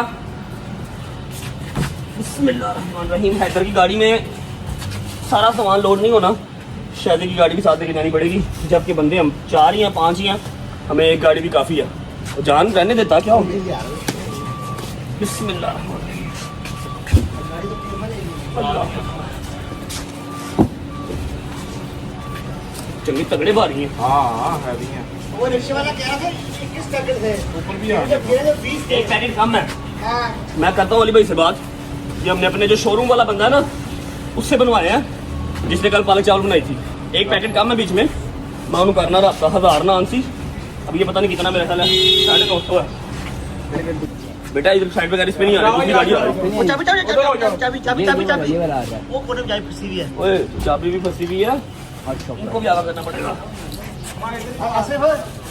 बिस्मिल्लाहिर्रहमानिर्रहीम। हैदर की गाड़ी में सारा सामान लोड नहीं होना, शादी की गाड़ी भी साथ लेके जानी पड़ेगी, जबकि बंदे हम 4 या 5 ही हैं, हमें एक गाड़ी भी काफ़ी है। तो जान रहने देता क्या हो। बिस्मिल्लाह, चंगी तगड़े बारी हैं। हाँ है भी है वो रिक्शे वाला कह रहा था 21 पैकेट थे, ऊपर भी आ जब गिरे तो 20 एक पैकेट कम है। हाँ मैं करता हूँ अली भाई से बात, ये हमने अपने जो शोरूम वाला बंदा है ना उससे बनवाए हैं, जिसने कल पालक चावल बनाई थी। एक पैकेट कम है बीच में, मैं उन्होंने करना रहा 1000 नान सी। अब ये पता नहीं कितना मेरा ख्याल है 950 है। बेटा इधर साइड पे इस पे नहीं आ रही, दूसरी गाड़ी आ रही है। चाबी वो कोने में चाबी फंसी हुई है। ओए चाबी भी फंसी हुई है, इनको भी आगा करना पड़ेगा। आसिफ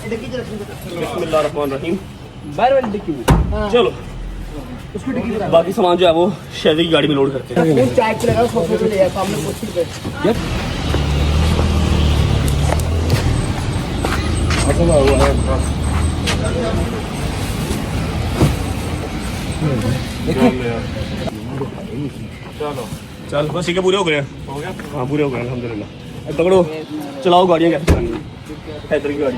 ये डिक्की च रखी है। बिस्मिल्लाहिर्रहमानिर्रहीम। बाहर वाली डिक्की में चलो उसकी डिक्की में बाकी सामान जो है वो शहरी की गाड़ी में लोड करते हैं। वो चाय पे लगा, उसको फोटो ले आया सामने कुर्सी पे। चलो चल बस ठीक है, पूरे हो गए। हाँ पूरे हो गए अल्हम्दुलिल्लाह। अब पकड़ो, चलाओ गाड़ियाँ कैसे चलानी है, हैदर की गाड़ी।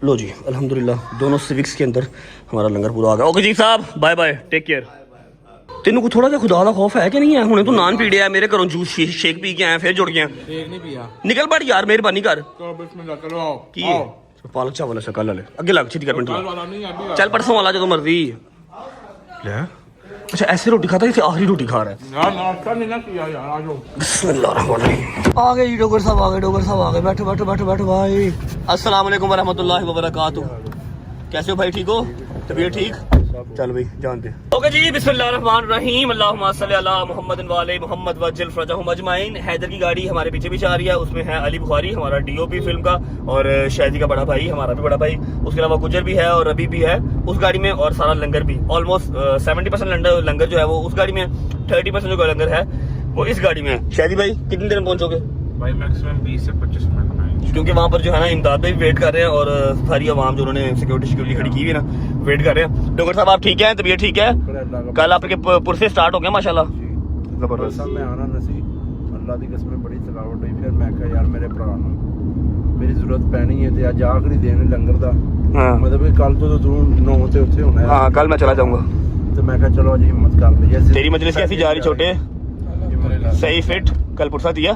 लो जी अल्हम्दुलिल्लाह, दोनों सिविक्स के अंदर हमारा लंगर पूरा आ गया। ओके जी साहब, बाय बाय, टेक केयर। तेनों को थोड़ा सा खुदा का खौफ है कि नहीं है? हुणे तू नान पी दिया, मेरे घरों जूस शेक पी के आया, फिर जुड़ गया। एक नहीं पिया निकल पड़ यार, मेहरबानी कर। तो बिस्मिल्लाह चलो आओ की पालक चावल शक्ल वाले अगे लग छीटी कर मिनट कल वाला नहीं अभी चल परसों वाला जो मर्जी ले। अच्छा ऐसे रोटी खाता है जैसे आखिरी रोटी खा रहा है। ना नाश्ता नहीं ना किया यार, आ जाओ। बिस्मिल्लाहिर्रहमानिर्रहीम। आ गए जी डोगर साहब, आ गए डोगर साहब, आ गए। बैठो बैठो बैठो बैठो भाई। अस्सलाम वालेकुम वरहमतुल्लाहि वबरकातुहू। कैसे हो भाई, ठीक हो? तबीयत ठीक? चल भाई जानते। ओके जी, बिस्मिल्लाहिर्रहमानिर्रहीम। अल्लाहुम्मा सल्ली अला मुहम्मद व आले मुहम्मद व जिल फरजहुम अजमाइन। हैदर की गाड़ी हमारे पीछे भी जा रही है, उसमें है अली बुखारी हमारा डीओपी फिल्म का, और शादी का बड़ा भाई हमारा भी बड़ा भाई, उसके अलावा गुजर भी है और रबी भी है उस गाड़ी में, और सारा लंगर भी ऑलमोस्ट 70% लंगर जो है वो उस गाड़ी में, 30% जो लंगर है वो इस गाड़ी में है। शादी भाई कितनी देर में पहुंचोगे? भाई मैक्सिमम 20 से 25 मिनट में, क्योंकि वहाँ पर जो है ना इमदाद भाई वेट कर रहे हैं, और सारी आवाम जो उन्होंने सिक्योरिटी खड़ी की हुई है ना, वेट कर रहे हैं। डॉक्टर साहब आप ठीक हैं, तबीयत ठीक है? कल आपके पुरसे स्टार्ट हो गया माशाल्लाह, जबरदस्त। मैं आना नसी अल्लाह की कसम बड़ी थकावट हुई, फिर मैं कहा यार मेरे भरा मेरी जरूरत पैनी है, तो अज आखिरी दिन लंगर दा, हाँ मतलब कल तो तू 9 ते उत्थे होना है। हाँ कल मैं चला जाऊंगा। तो मैं कहा चलो अज हिम्मत कर ली। तेरी मजलिस कैसी जा रही छोटे? सही फिट, कल पुरसा दिया?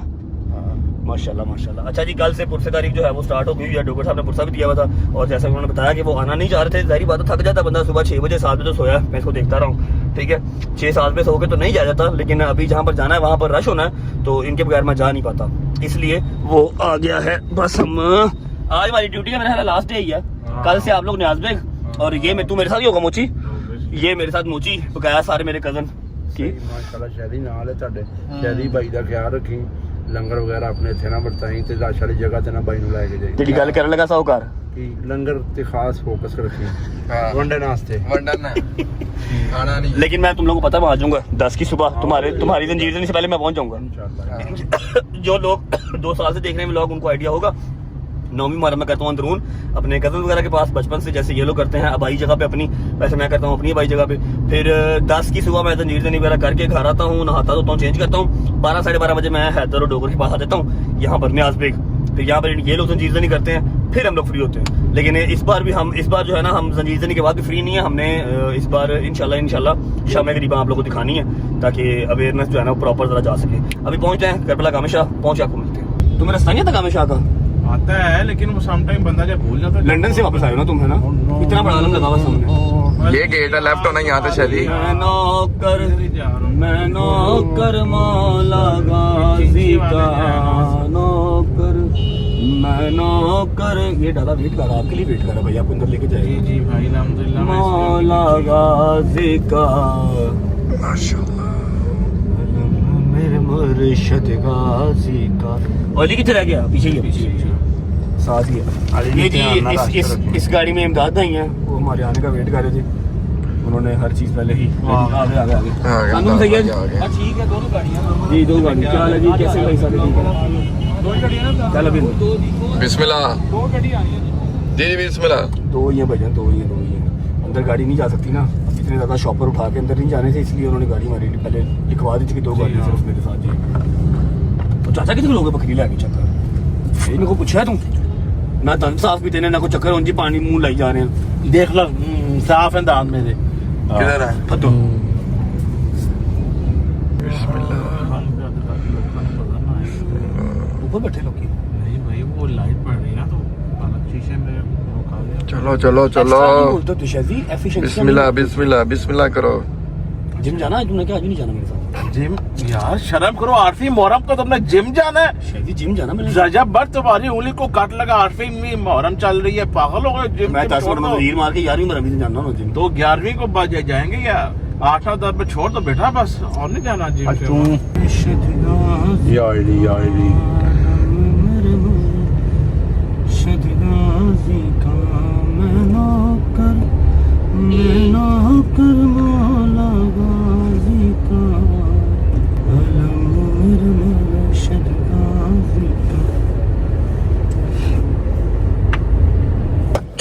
माशाल्लाह माशाल्लाह। अच्छा जी, कल से पुरसे तारीख जो है वो स्टार्ट हो गई है। डॉक्टर साहब ने पुरसा भी दिया हुआ था, और जैसा उन्होंने बताया कि वो आना नहीं चाह रहे थे, जाहिर बात है थक जाता बंदा, सुबह 6 बजे 7 बजे सोया, मैं इसको देखता रहा हूँ, ठीक है। 6-7 बजे सो के तो नहीं जा जाता, लेकिन अभी जहाँ पर जाना है वहाँ पर रश होना है, तो इनके बगैर मैं जा नहीं पाता, इसलिए वो आ गया है। बस हम आज हमारी ड्यूटी का मेरा ख्याल लास्ट डे ही है। कल से आप लोग न्याज बेग और ये तू मेरे साथ ही होगा मोची, ये मेरे साथ मोची बकाया सारे मेरे कजन की। माशाल्लाह शहरी नाल है ਤੁਹਾਡੇ शहरी भाई ਦਾ ख्याल रखी, लंगर वगैरह अपने ਇੱਥੇ ਨਾ ਵਰਤਾਈ ਤੇ ਲਾਸ਼ ਵਾਲੀ ਜਗ੍ਹਾ ਤੇ ਨਾ ਬਾਈ ਨੂੰ ਲੈ ਕੇ ਜਾਈ। ਜਿਹੜੀ ਗੱਲ ਕਰਨ ਲੱਗਾ ਸਾਹੂਕਾਰ ਕਿ ਲੰਗਰ ਤੇ ਖਾਸ ਫੋਕਸ ਰੱਖੀ हाँ। वनडे नाश्ते वंडन है खाना नहीं। लेकिन मैं तुम लोगों को पता है मैं आ जाऊंगा 10 की सुबह, तुम्हारी जंजीर से पहले मैं पहुंच जाऊंगा। इंशाल्लाह। जो लोग 2 साल से देख रहे हैं व्लॉग उनको आइडिया होगा, 9वीं मार्च में करता हूँ अंदरून अपने कजन वगैरह के पास बचपन से, जैसे ये लोग करते हैं अबाई जगह पे अपनी, वैसे मैं करता हूँ अपनी अबाई जगह पे। फिर 10 की सुबह मैं जंजीर जनी वगैरह करके घर आता हूँ, नहाता धोता हूँ, चेंज करता हूँ। 12-12:30 बजे मैं हैदर और डोगर के पास आ जाता हूँ यहाँ पर न्याज बेग। फिर यहाँ पर ये लोग जंजीर जनी करते हैं, फिर हम लोग फ्री होते हैं। लेकिन इस बार जो है ना हम जंजीर जनी के बाद भी फ्री नहीं है। हमने इस बार इंशाल्लाह शाम करीबा आप लोगों को दिखानी है, ताकि अवेयरनेस जो है ना प्रॉपर जरा जा सके। अभी पहुँचते हैं करबला कामे शाह, पहुँच आपको मिलते हैं। तुम्हें रास्ता नहीं आता कामे शाह का? आता है, लेकिन वो सम टाइम बंदा जब भूल जाता है। लंदन से वापस आए हो ना तुम, है ना? इतना बड़ा आलम लगा हुआ सामने। ये गेट है लेफ्ट होना यहाँ से शहरी। मैं नौकर मौला गाजी का नौकर, मैं नौकर। ये डाला वेट कर रहा, आपके लिए वेट कर रहा, भैया आपको अंदर लेके जाए। जी भाई अल्हम्दुलिल्लाह। मौला गाजी का माशाल्लाह। मेरे मुर्शिद गाजी का। अली किधर रह गया? पीछे ही है, पीछे साथ ही है। ये जी इस गाड़ी में इमदाद भाई हैं, वो हमारे आने का वेट कर रहे थे। उन्होंने हर चीज पहले ही आगे कानून सैयद। ठीक है, दोनों गाड़ियां जी, 2 गाड़ी। क्या हाल है जी, कैसे भाई साहब? ठीक है, 2 गाड़ियां ना। चल अभी बिस्मिल्लाह। 2 गाड़ी आई है जी बिस्मिल्लाह। 2 ही है भैया, 2 ही है। अंदर गाड़ी नहीं जा सकती ना, इतने ज्यादा शॉपर उठा के अंदर नहीं जाने से, इसलिए उन्होंने गाड़ी हमारी पहले लिखवा दी थी कि 2 गाड़ियां सिर्फ मेरे साथ जाएंगी। तो चाचा कितने लोग हैं बकरी लाके चक्कर? ये मेरे को पूछा है तुम? ना दंद साफ भी देने ना कोई चक्कर, उनकी पानी मुंह लाई जा रहे हैं। देख लो साफ है दांत मेरे। किधर है? फतो ऊपर बैठे लोग। नहीं भाई, वो लाइट पड़ रही है ना, तो अलग शीशे में रोका दिया। चलो चलो चलो। एफिशिएंसी बिस्मिल्लाह बिस्मिल्लाह बिस्मिल्लाह करो। जिम जाना है तुमने? क्या आज नहीं जाना मेरे साथ? जिम? यार शर्म करो, 8वीं मुहर्रम को तुमने जिम जाना है? शायद जिम जाना मैंने। जब बर तुम्हारी उंगली को काट लगा, 8वीं मुहर्रम चल रही है, पागल हो गए? जिम मैं 10 मिनट में वीर मार के 11वीं में जाना हूँ जिम। तो 11वीं को जाएंगे या 8-10 में छोड़ दो बेटा, बस और नहीं जाना जिम।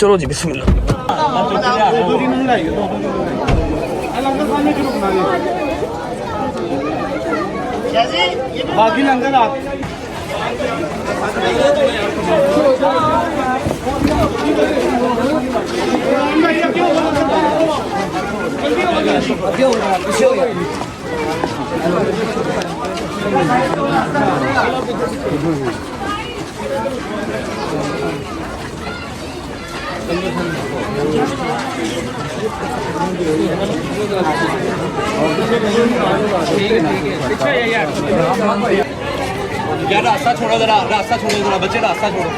चलो जी बिस्मिल्लाह। बाकी लंगर आप यार रास्ता छोड़ो जरा, रास्ता छोड़ो जरा बच्चे, रास्ता छोड़ो।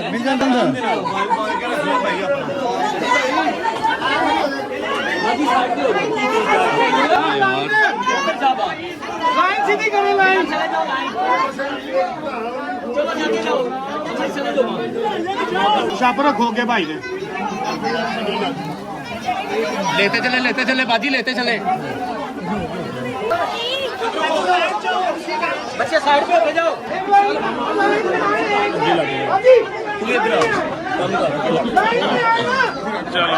मिल जाता लाइन सीधी करो, लाइन शापर खो गया भाई ने। लेते चले बाजी लेते चले बच्चे साइड पे हो जाओ तू इधर आओ चलो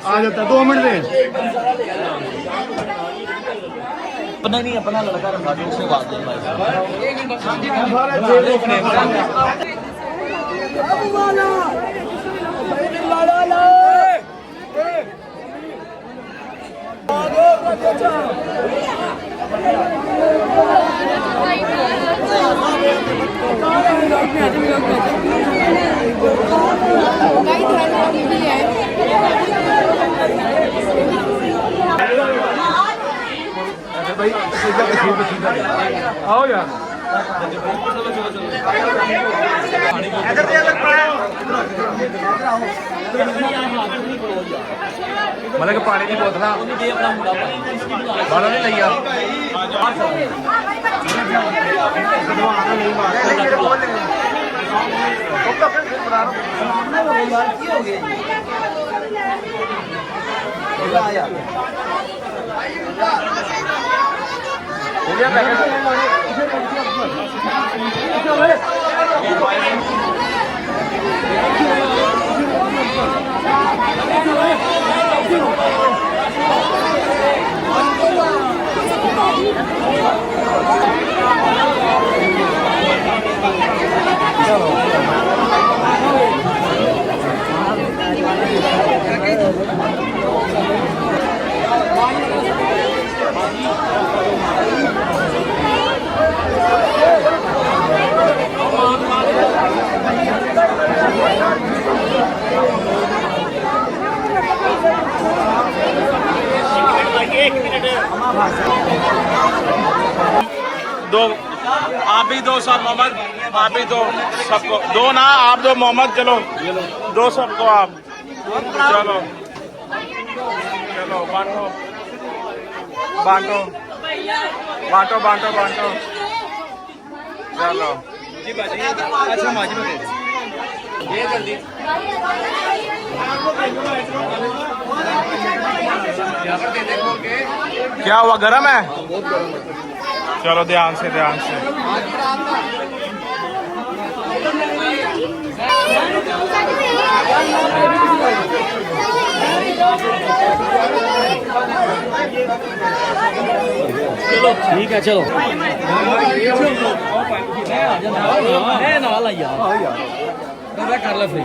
आ जाता 2 मिनट दे अपना नहीं अपना लड़का रखा दो उससे बात आओ यार मतलब कि पानी की बोतल बालों नहीं लिया दो आप भी दो सर मोहम्मद आप भी दो सबको दो ना आप दो मोहम्मद चलो दो सबको आप चलो चलो बांटो बांटो बांटो बांटो बांटो चलो अच्छा माजी में ये जल्दी क्या हुआ गरम है चलो ध्यान से ध्यान से चलो ठीक है चलो कर ले फ्री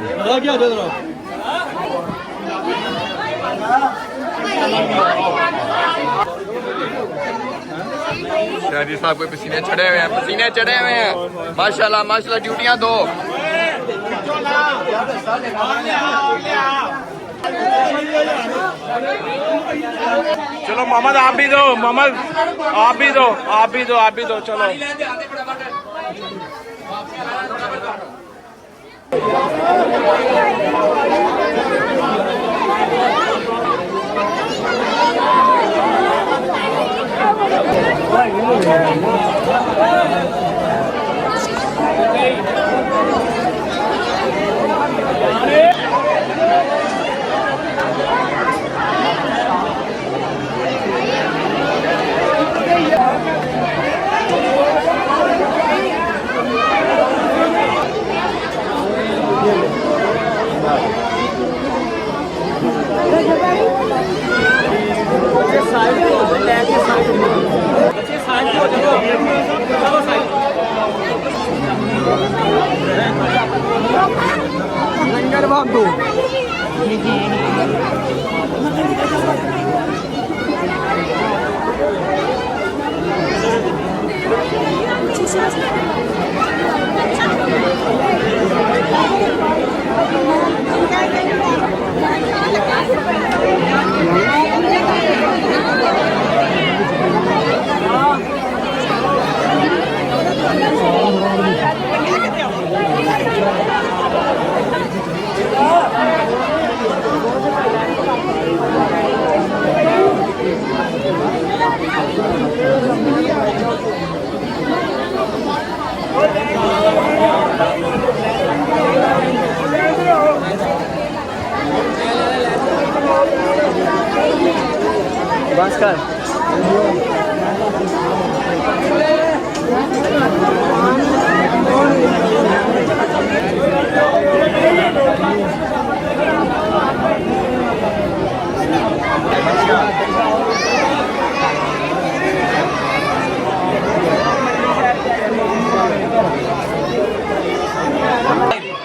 शादी साहब को पसीने चढ़े हुए हैं, पसीने चढ़े हुए हैं। माशाल्लाह माशाल्लाह, ड्यूटियां दो। चलो मोहम्मद आप भी दो मोहम्मद आप भी दो आप भी दो आप भी दो चलो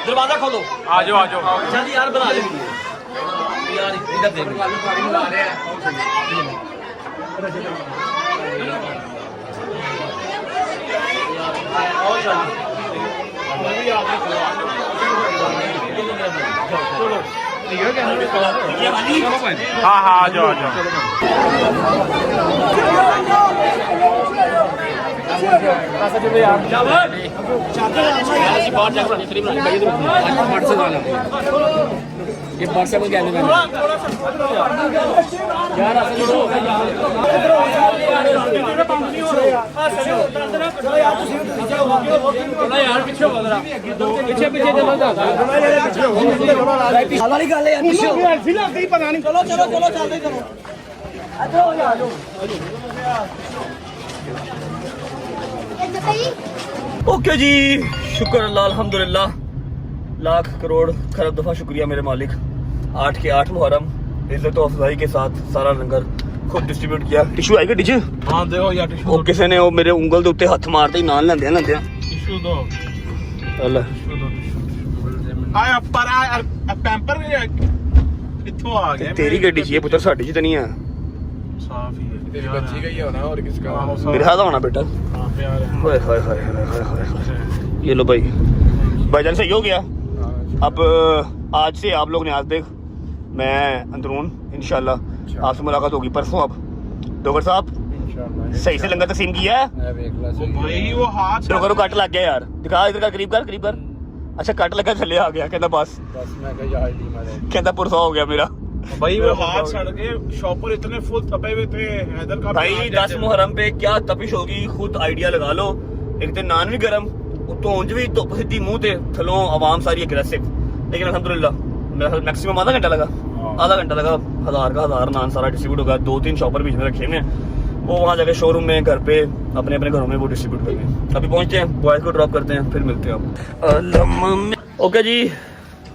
दरवाजा खोलो। आ जाओ आ जाओ। जल्दी यार बना ले यार, इधर देख हाँ हाँ आ जाओ आ जाओ। ओके जी, शुक्र अल्लाह अल्हम्दुलिल्लाह, लाख करोड़ खरब दफा शुक्रिया मेरे मालिक। 8 के 8 मुहर्रम इज्जत और अफजाई के साथ सारा लंगर खुद डिस्ट्रीब्यूट किया। टिशू आएगा डिज हाँ दो यार टिशू। ਉਹ ਕਿਸੇ ਨੇ ਉਹ ਮੇਰੇ ਉਂਗਲ ਦੇ ਉੱਤੇ ਹੱਥ ਮਾਰਦੇ ਹੀ ਨਾਲ ਲੈਂਦੇ ਲੈਂਦੇ टिशू दो। ਅੱਲਾ आया पर आया पैम्पर कित्थों आ गया? ਤੇਰੀ ਗੱਡੀ 'ਚ ਇਹ ਪੁੱਤਰ ਸਾਡੀ 'ਚ ਤਾਂ ਨਹੀਂ ਆ। साफ ही है। तेरी बच्ची का ही होना और किसका? मेरा हाथ होना बेटा। हाँ प्यार है। हाय हाय हाय हाय हाय हाय। ये लो भाई, भाईजान सही हो गया। अब आज से आप लोग न्याज देख, मैं अंदरून इंशाल्लाह आपसे मुलाकात होगी परसों। अब डोगर साहब सही से लंगर तकसीम किया है? भाई वो हाथ डोगर को कट लग गया यार, दिखा इधर का, करीब कर। अच्छा कट लगा, थले आ गया, कहता बस कहता पुरसा हो गया मेरा। भाई वो हाथ सड़ गए, शॉपर इतने फुल तपे हुए थे। हैदर का भाई 10 मुहर्रम पे क्या तपिश होगी, खुद आइडिया लगा लो। एक दिन नान भी गर्म, उतो ऊंज भी धुप सीधी मुंह ते, थलों आवाम सारी एग्रेसिव। लेकिन अल्हम्दुलिल्लाह मेरा मैक्सिमम आधा घंटा लगा, 1000 नान सारा डिस्ट्रीब्यूट होगा। 2-3 शॉपर बीच में रखे हुए हैं, वो वहाँ जाके शोरूम में, घर पे, अपने अपने घरों में वो डिस्ट्रीब्यूट करेंगे। अभी पहुंचते हैं, बॉयज को ड्रॉप करते हैं, फिर मिलते हैं। ओके जी,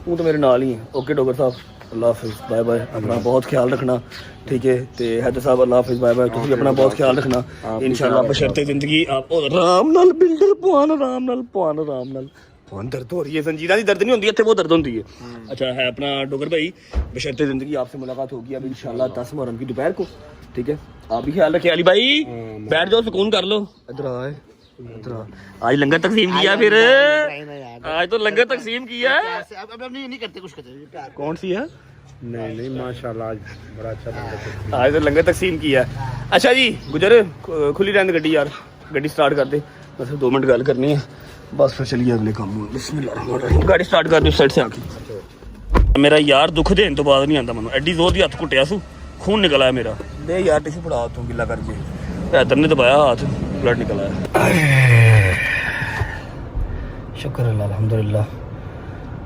तू तो मेरे नाल ही है। ओके डोगर साहब, अल्लाह हाफिज़, बाय बाय। अपना बहुत ख्याल रखना, ठीक है। तो हैदर साहब अल्लाह हाफिज़, बाय बाय। तुम भी अपना बहुत ख्याल रखना इंशाल्लाह। बशर्ते जिंदगी आप आराम नाल बिल्डर पुआन, आराम नाल पुआन। दर्द हो रही है, संजीदा दी दर्द नहीं होती है, वो दर्द होती है। अच्छा है अपना डोगर भाई, बशर्ते जिंदगी आपसे मुलाकात होगी अब इंशाल्लाह 10 मुहर्रम की दोपहर को, ठीक है। आप भी ख्याल रखिए। अली भाई बैठ जाओ, सुकून कर लो। इधर आए, इधर आ। आज लंगर तकसीम किया, फिर आज तो लंगर तकसीम किया। अब नहीं करते कुछ करते। कौन सी है? नहीं माशाल्लाह आज बड़ा अच्छा लंगर। आज तो लंगर तकसीम किया। अच्छा जी गुजर, खुली रहने गड्डी यार, गड्डी स्टार्ट कर दे, बस 2 मिनट गल करनी है। बस फिर चलिए अगले काम में। बिस्मिल्लाह, गाड़ी स्टार्ट कर दी साइड से आके। मेरा यार दुख देने तो बाद नहीं आता मैं, एडी जोर दी हथ घुटिया सू, खून निकल आया मेरा। दे यार टिशू पड़ा तू गिला करके, इधर ने दबाया हाथ, ब्लड निकल आया। शुक्र अल्लाह, अल्हम्दुलिल्लाह।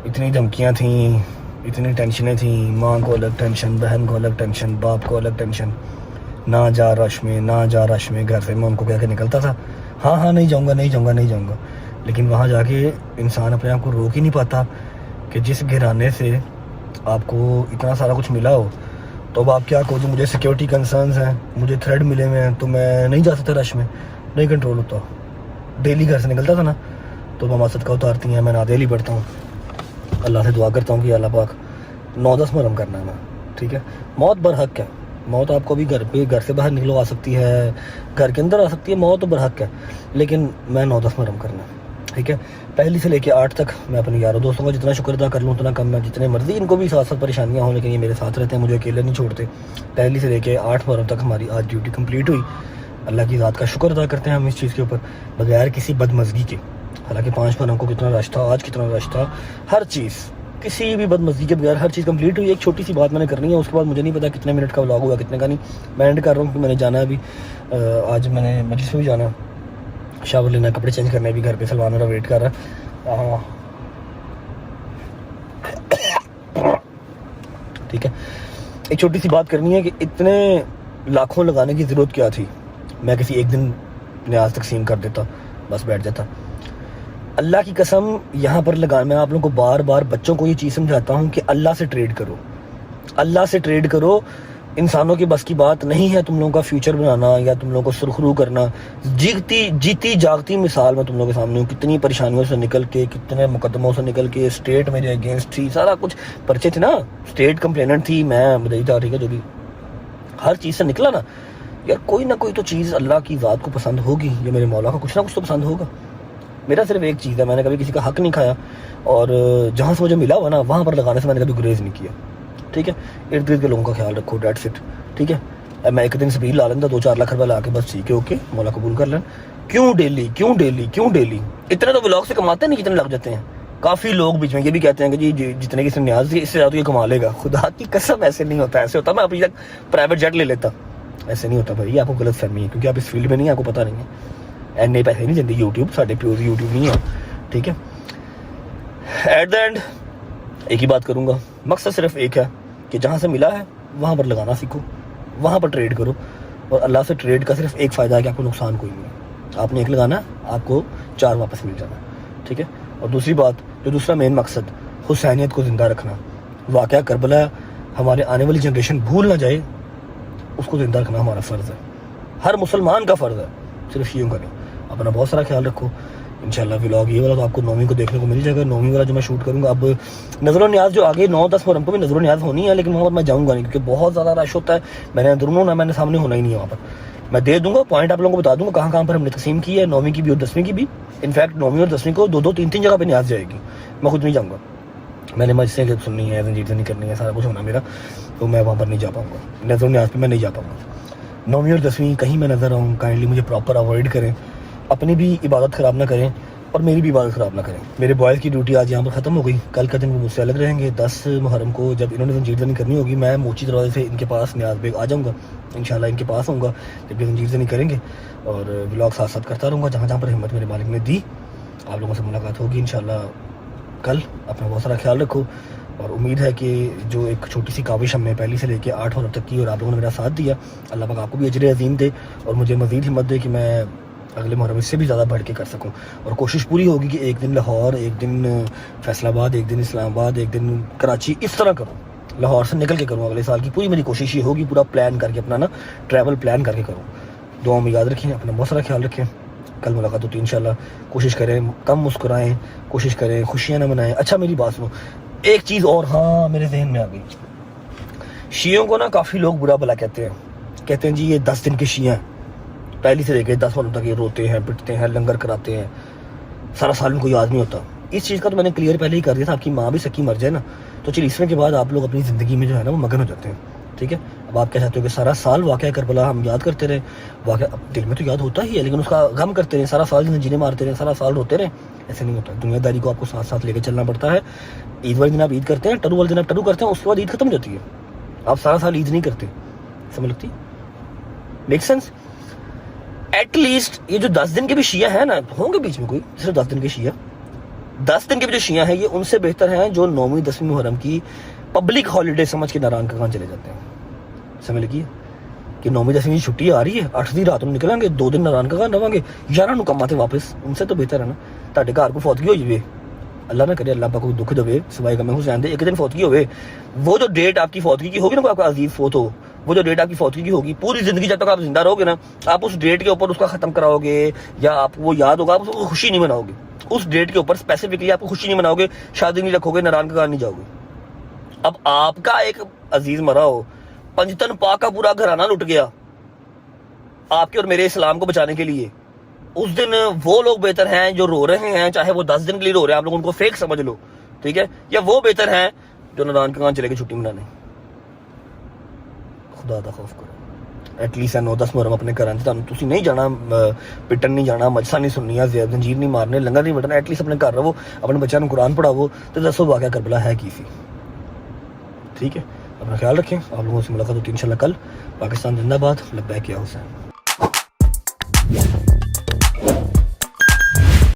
इतनी धमकियाँ थी, इतनी टेंशनें थी, माँ को अलग टेंशन, बहन को अलग टेंशन, बाप को अलग टेंशन। ना जा रश में, ना जा रश में, घर से मैं उनको कह के निकलता था हाँ नहीं जाऊँगा, नहीं जाऊँगा, नहीं जाऊँगा। लेकिन वहाँ जाके इंसान अपने आप को रोक ही नहीं पाता कि जिस घराने से आपको इतना सारा कुछ मिला हो, तो अब आप क्या कहो, जो मुझे सिक्योरिटी कंसर्न्स हैं, मुझे थ्रेड मिले हुए हैं, तो मैं नहीं जा सकता रश में, नहीं कंट्रोल होता। डेली घर से निकलता था ना, तो मामा सदका उतारती हैं, मैं नादियाली पढ़ता हूँ, अल्लाह से दुआ करता हूँ कि अल्लाह पाक 9-10 मुहर्रम करना है ना, ठीक है। मौत बरहक है, मौत आपको भी घर से बाहर निकलो आ सकती है, घर के अंदर आ सकती है, मौत तो बरहक है, लेकिन मैं 9-10 मुहर्रम करना है, ठीक है। पहली से लेके 8 तक मैं अपने यारों दोस्तों का जितना शुक्र अदा कर लूँ उतना कम है। जितने मर्जी इनको भी साथ साथ परेशानियाँ हों, लेकिन ये मेरे साथ रहते हैं, मुझे अकेले नहीं छोड़ते। पहली से लेके 8 मुहर्रम तक हमारी आज ड्यूटी कंप्लीट हुई। अल्लाह की ज़ात का शुक्र अदा करते हैं हम इस चीज़ के ऊपर, बगैर किसी बदमज़गी के। हालांकि 5 मुहर्रम को कितना रश था, आज कितना रश था, हर चीज़ किसी भी बदमज़गी के बगैर हर चीज़ कंप्लीट हुई। एक छोटी सी बात मैंने करनी है, उसके बाद मुझे नहीं पता कितने मिनट का व्लॉग हुआ, कितने का नहीं। मैं एंड कर रहा हूँ कि मैंने जाना है अभी, आज मैंने मजलिस में भी जाना है, शावर लेना, कपड़े चेंज करने, भी घर पे सलमान मेरा वेट कर रहा है। ठीक है, एक छोटी सी बात करनी है कि इतने लाखों लगाने की ज़रूरत क्या थी। मैं किसी एक दिन न्याज तकसीम कर देता, बस बैठ जाता। अल्लाह की कसम यहाँ पर लगा, मैं आप लोगों को बार बार बच्चों को ये चीज़ समझाता हूँ कि अल्लाह से ट्रेड करो, अल्लाह से ट्रेड करो। इंसानों की बस की बात नहीं है तुम लोगों का फ्यूचर बनाना या तुम लोगों को सुरखरू करना। जीती जागती मिसाल मैं तुम लोगों के सामने हूँ, कितनी परेशानियों से निकल के, कितने मुकदमों से निकल के, स्टेट मेरे अगेंस्ट थी, सारा कुछ पर्चे थे ना, स्टेट कंप्लेनेंट थी, मैं बधाई था, ठीक है, जो भी हर चीज़ से निकला ना यार, कोई ना कोई तो चीज़ अल्लाह की ज़ात को पसंद होगी, या मेरे मौला को कुछ ना कुछ तो पसंद होगा। मेरा सिर्फ एक चीज़ है, मैंने कभी किसी का हक नहीं खाया, और जहाँ से मुझे मिला हुआ ना वहाँ पर लगाने से मैंने कभी गुरेज नहीं किया, ठीक है। इर्द गिर्द के लोगों का ख्याल रखो, डेट्स इट, ठीक है। मैं एक दिन स्पीड ला लेता 2-4 लाख रुपये ला के, बस ठीक है, ओके, मौला कबूल कर लें। क्यों डेली इतने तो व्लॉग से कमाते नहीं, कितने लग जाते हैं। काफ़ी लोग बीच में ये भी कहते हैं कि जी जितने की इसने न्याज थी इससे ज़्यादा ये कमा लेगा। खुदा की कसम ऐसे नहीं होता, ऐसे होता मैं अभी तक प्राइवेट जेट ले लेता, ऐसे नहीं होता भाई। ये आपको गलत फहमी है, क्योंकि आप इस फील्ड में नहीं, आपको पता नहीं है। एने पैसे नहीं देती यूट्यूब, साढ़े प्योर यूट्यूब नहीं है, ठीक है। एट द एंड एक ही बात करूँगा, मकसद सिर्फ एक है कि जहाँ से मिला है वहाँ पर लगाना सीखो, वहाँ पर ट्रेड करो। और अल्लाह से ट्रेड का सिर्फ एक फ़ायदा है कि आपको नुकसान कोई नहीं है। आपने एक लगाना है, आपको 4 वापस मिल जाना, ठीक है। और दूसरी बात, जो दूसरा मेन मकसद, हुसैनियत को ज़िंदा रखना। वाक़या करबला हमारे आने वाली जनरेशन भूल ना जाए, उसको ज़िंदा रखना हमारा फ़र्ज़ है, हर मुसलमान का फ़र्ज़ है। सिर्फ यूँ करें, अपना बहुत सारा ख्याल रखो। इंशाल्लाह व्लॉग ये वाला तो आपको 9वीं को देखने को मिल जाएगा, 9वीं वाला जो मैं शूट करूँगा। अब नज़र न्याज जो आगे 9-10 मुहर्रम को भी नज़र न्याज होनी है, लेकिन वहाँ पर मैं जाऊँगा नहीं, क्योंकि बहुत ज़्यादा रश होता है। मैंने अंदर होना, मैंने सामने होना ही नहीं है वहाँ पर। मैं दे दूँगा पॉइंट, आप लोगों को बता दूँगा कहाँ कहाँ पर हमने तकसीम की है, 9वीं की भी और 10वीं की भी। इनफैक्ट 9वीं और 10वीं को 2-3 जगह पर न्याज जाएगी, मैं खुद नहीं जाऊँगा। मैंने मजसे सुननी है, जंजीर नहीं करनी है, सारा कुछ होना मेरा, तो मैं वहाँ पर नहीं जा पाऊँगा। नज़र न्याज पर मैं नहीं जा पाऊँगा। 9वीं और 10वीं कहीं मैं नज़र आऊँ, काइंडली मुझे प्रॉपर अवॉइड करें, अपनी भी इबादत ख़राब ना करें और मेरी भी इबादत ख़राब ना करें। मेरे बॉयज़ की ड्यूटी आज यहाँ पर ख़त्म हो गई, कल का दिन वो मुझसे अलग रहेंगे। 10 मुहर्रम को जब इन्होंने जंजीर ज़नी करनी होगी, मैं मोची दरवाजे से इनके पास न्याज बेग आ जाऊँगा, इंशाल्लाह इनके पास आऊँगा जब ये जंजीर ज़नी करेंगे, और व्लॉग साथ साथ करता रहूँगा जहाँ जहाँ पर हिम्मत मेरे मालिक ने दी। आप लोगों से मुलाकात होगी इंशाल्लाह कल। अपना बहुत सारा ख्याल रखो, और उम्मीद है कि जो एक छोटी सी काविश हमने पहली से लेकर 8 मुहर्रम तक की, और आप लोगों ने मेरा साथ दिया, अल्लाह पाक आपको भी अजर अज़ीम दे और मुझे मज़ीद हिम्मत दे कि मैं अगले मुहर्रम इससे भी ज़्यादा बढ़ के कर सकूं। और कोशिश पूरी होगी कि एक दिन लाहौर, एक दिन फैसलाबाद, एक दिन इस्लामाबाद, एक दिन कराची, इस तरह करूं, लाहौर से निकल के करूं। अगले साल की पूरी मेरी कोशिश ये होगी, पूरा प्लान करके अपना ना ट्रैवल प्लान करके करूँ। दुआ में याद रखें, अपना बहुत सारा ख्याल रखें। कल मुलाकात होती है इंशाल्लाह। कोशिश करें कम मुस्कुराएं, कोशिश करें खुशियाँ ना मनाएं। अच्छा मेरी बात सुनो, एक चीज़ और, हाँ मेरे जहन में आ गई। शियों को ना काफ़ी लोग बुरा भला कहते हैं जी ये 10 दिन के शिया हैं, पहली से लेकर 10 मुहर्रम तक ये रोते हैं, पिटते हैं, लंगर कराते हैं, सारा साल उनको याद नहीं होता। इस चीज़ का तो मैंने क्लियर पहले ही कर दिया था। आपकी माँ भी सकी मर जाए ना, तो 40वें के बाद आप लोग अपनी ज़िंदगी में जो है ना वो मगन हो जाते हैं, ठीक है। अब आप कह चाहते हो कि सारा साल वाक़या करबला हम याद करते रहे, वाक़या दिल में तो याद होता ही है लेकिन उसका गम करते रहे, सारा साल जीने मारते रहे, सारा साल रोते रहे, ऐसे नहीं होता। दुनियादारी को आपको साथ साथ लेकर चलना पड़ता है। ईद वाले दिन आप ईद करते हैं, टरू वाले दिन आप टरू करते हैं, उसके बाद ईद खत्म हो जाती है। आप सारा साल ईद नहीं करते, समझ लगती? Make sense? एटलीस्ट ये जो 10 दिन के भी शिया है ना, होंगे बीच में कोई सिर्फ 10 दिन के शिया, 10 दिन के भी जो शिया हैं ये उनसे बेहतर हैं जो 9वीं 10वीं मुहर्रम की पब्लिक हॉलीडे समझ के नारायण का चले जाते हैं। समझ लगी कि 9वीं 10वीं की छुट्टी आ रही है, 8वीं रात में निकलेंगे, 2 दिन नारायण का रवांगे, 11 ਨੂੰ कमाते वापस। उनसे तो बेहतर है ना ਤੁਹਾਡੇ घर को फौतगी हो जाए, अल्लाह ना करे, अल्लाह पाक को दुख देवे, सिवाय गम हुसैन दे एक दिन फौतगी होवे, वो जो डेट आपकी फौतगी की होगी ना, आपका अजीज फोत हो, वो जो डेट आपकी फौतगी की होगी, पूरी जिंदगी जब तक आप जिंदा रहोगे ना, आप उस डेट के ऊपर उसका खत्म कराओगे या आपको वो याद होगा, आप उसको खुशी नहीं मनाओगे। उस डेट के ऊपर स्पेसिफिकली आपको खुशी नहीं मनाओगे, शादी नहीं रखोगे, नारायण का नहीं जाओगे। अब आपका एक अजीज मरा हो, पंजतन पाक का पूरा घराना लुट गया आपके और मेरे इस्लाम को बचाने के लिए, उस दिन वो लोग बेहतर हैं जो रो रहे हैं, चाहे वो 10 दिन के लिए रो रहे हैं, आप लोग उनको फेक समझ लो, ठीक है, या वो बेहतर हैं जो नारायण का चले गए छुट्टी मनाने। खुदा दा खौफ करो। एटलीस्ट 9-10 मुहर्रम अपने घर तुम नहीं जाना, पिटन नहीं जाना, मजसा नहीं सुननी, जंजीर नहीं मारने, लंगर नहीं बटना, एटलीस्ट अपने घर रहो, अपने बच्चों को कुरान पढ़ावो, तो दसो वाक़या करबला है की सी। ठीक है, अपना ख्याल रखें। आप लोगों से मुलाकात होती है इंशाल्लाह कल। पाकिस्तान जिंदाबाद, लब्बैक या हुसैन।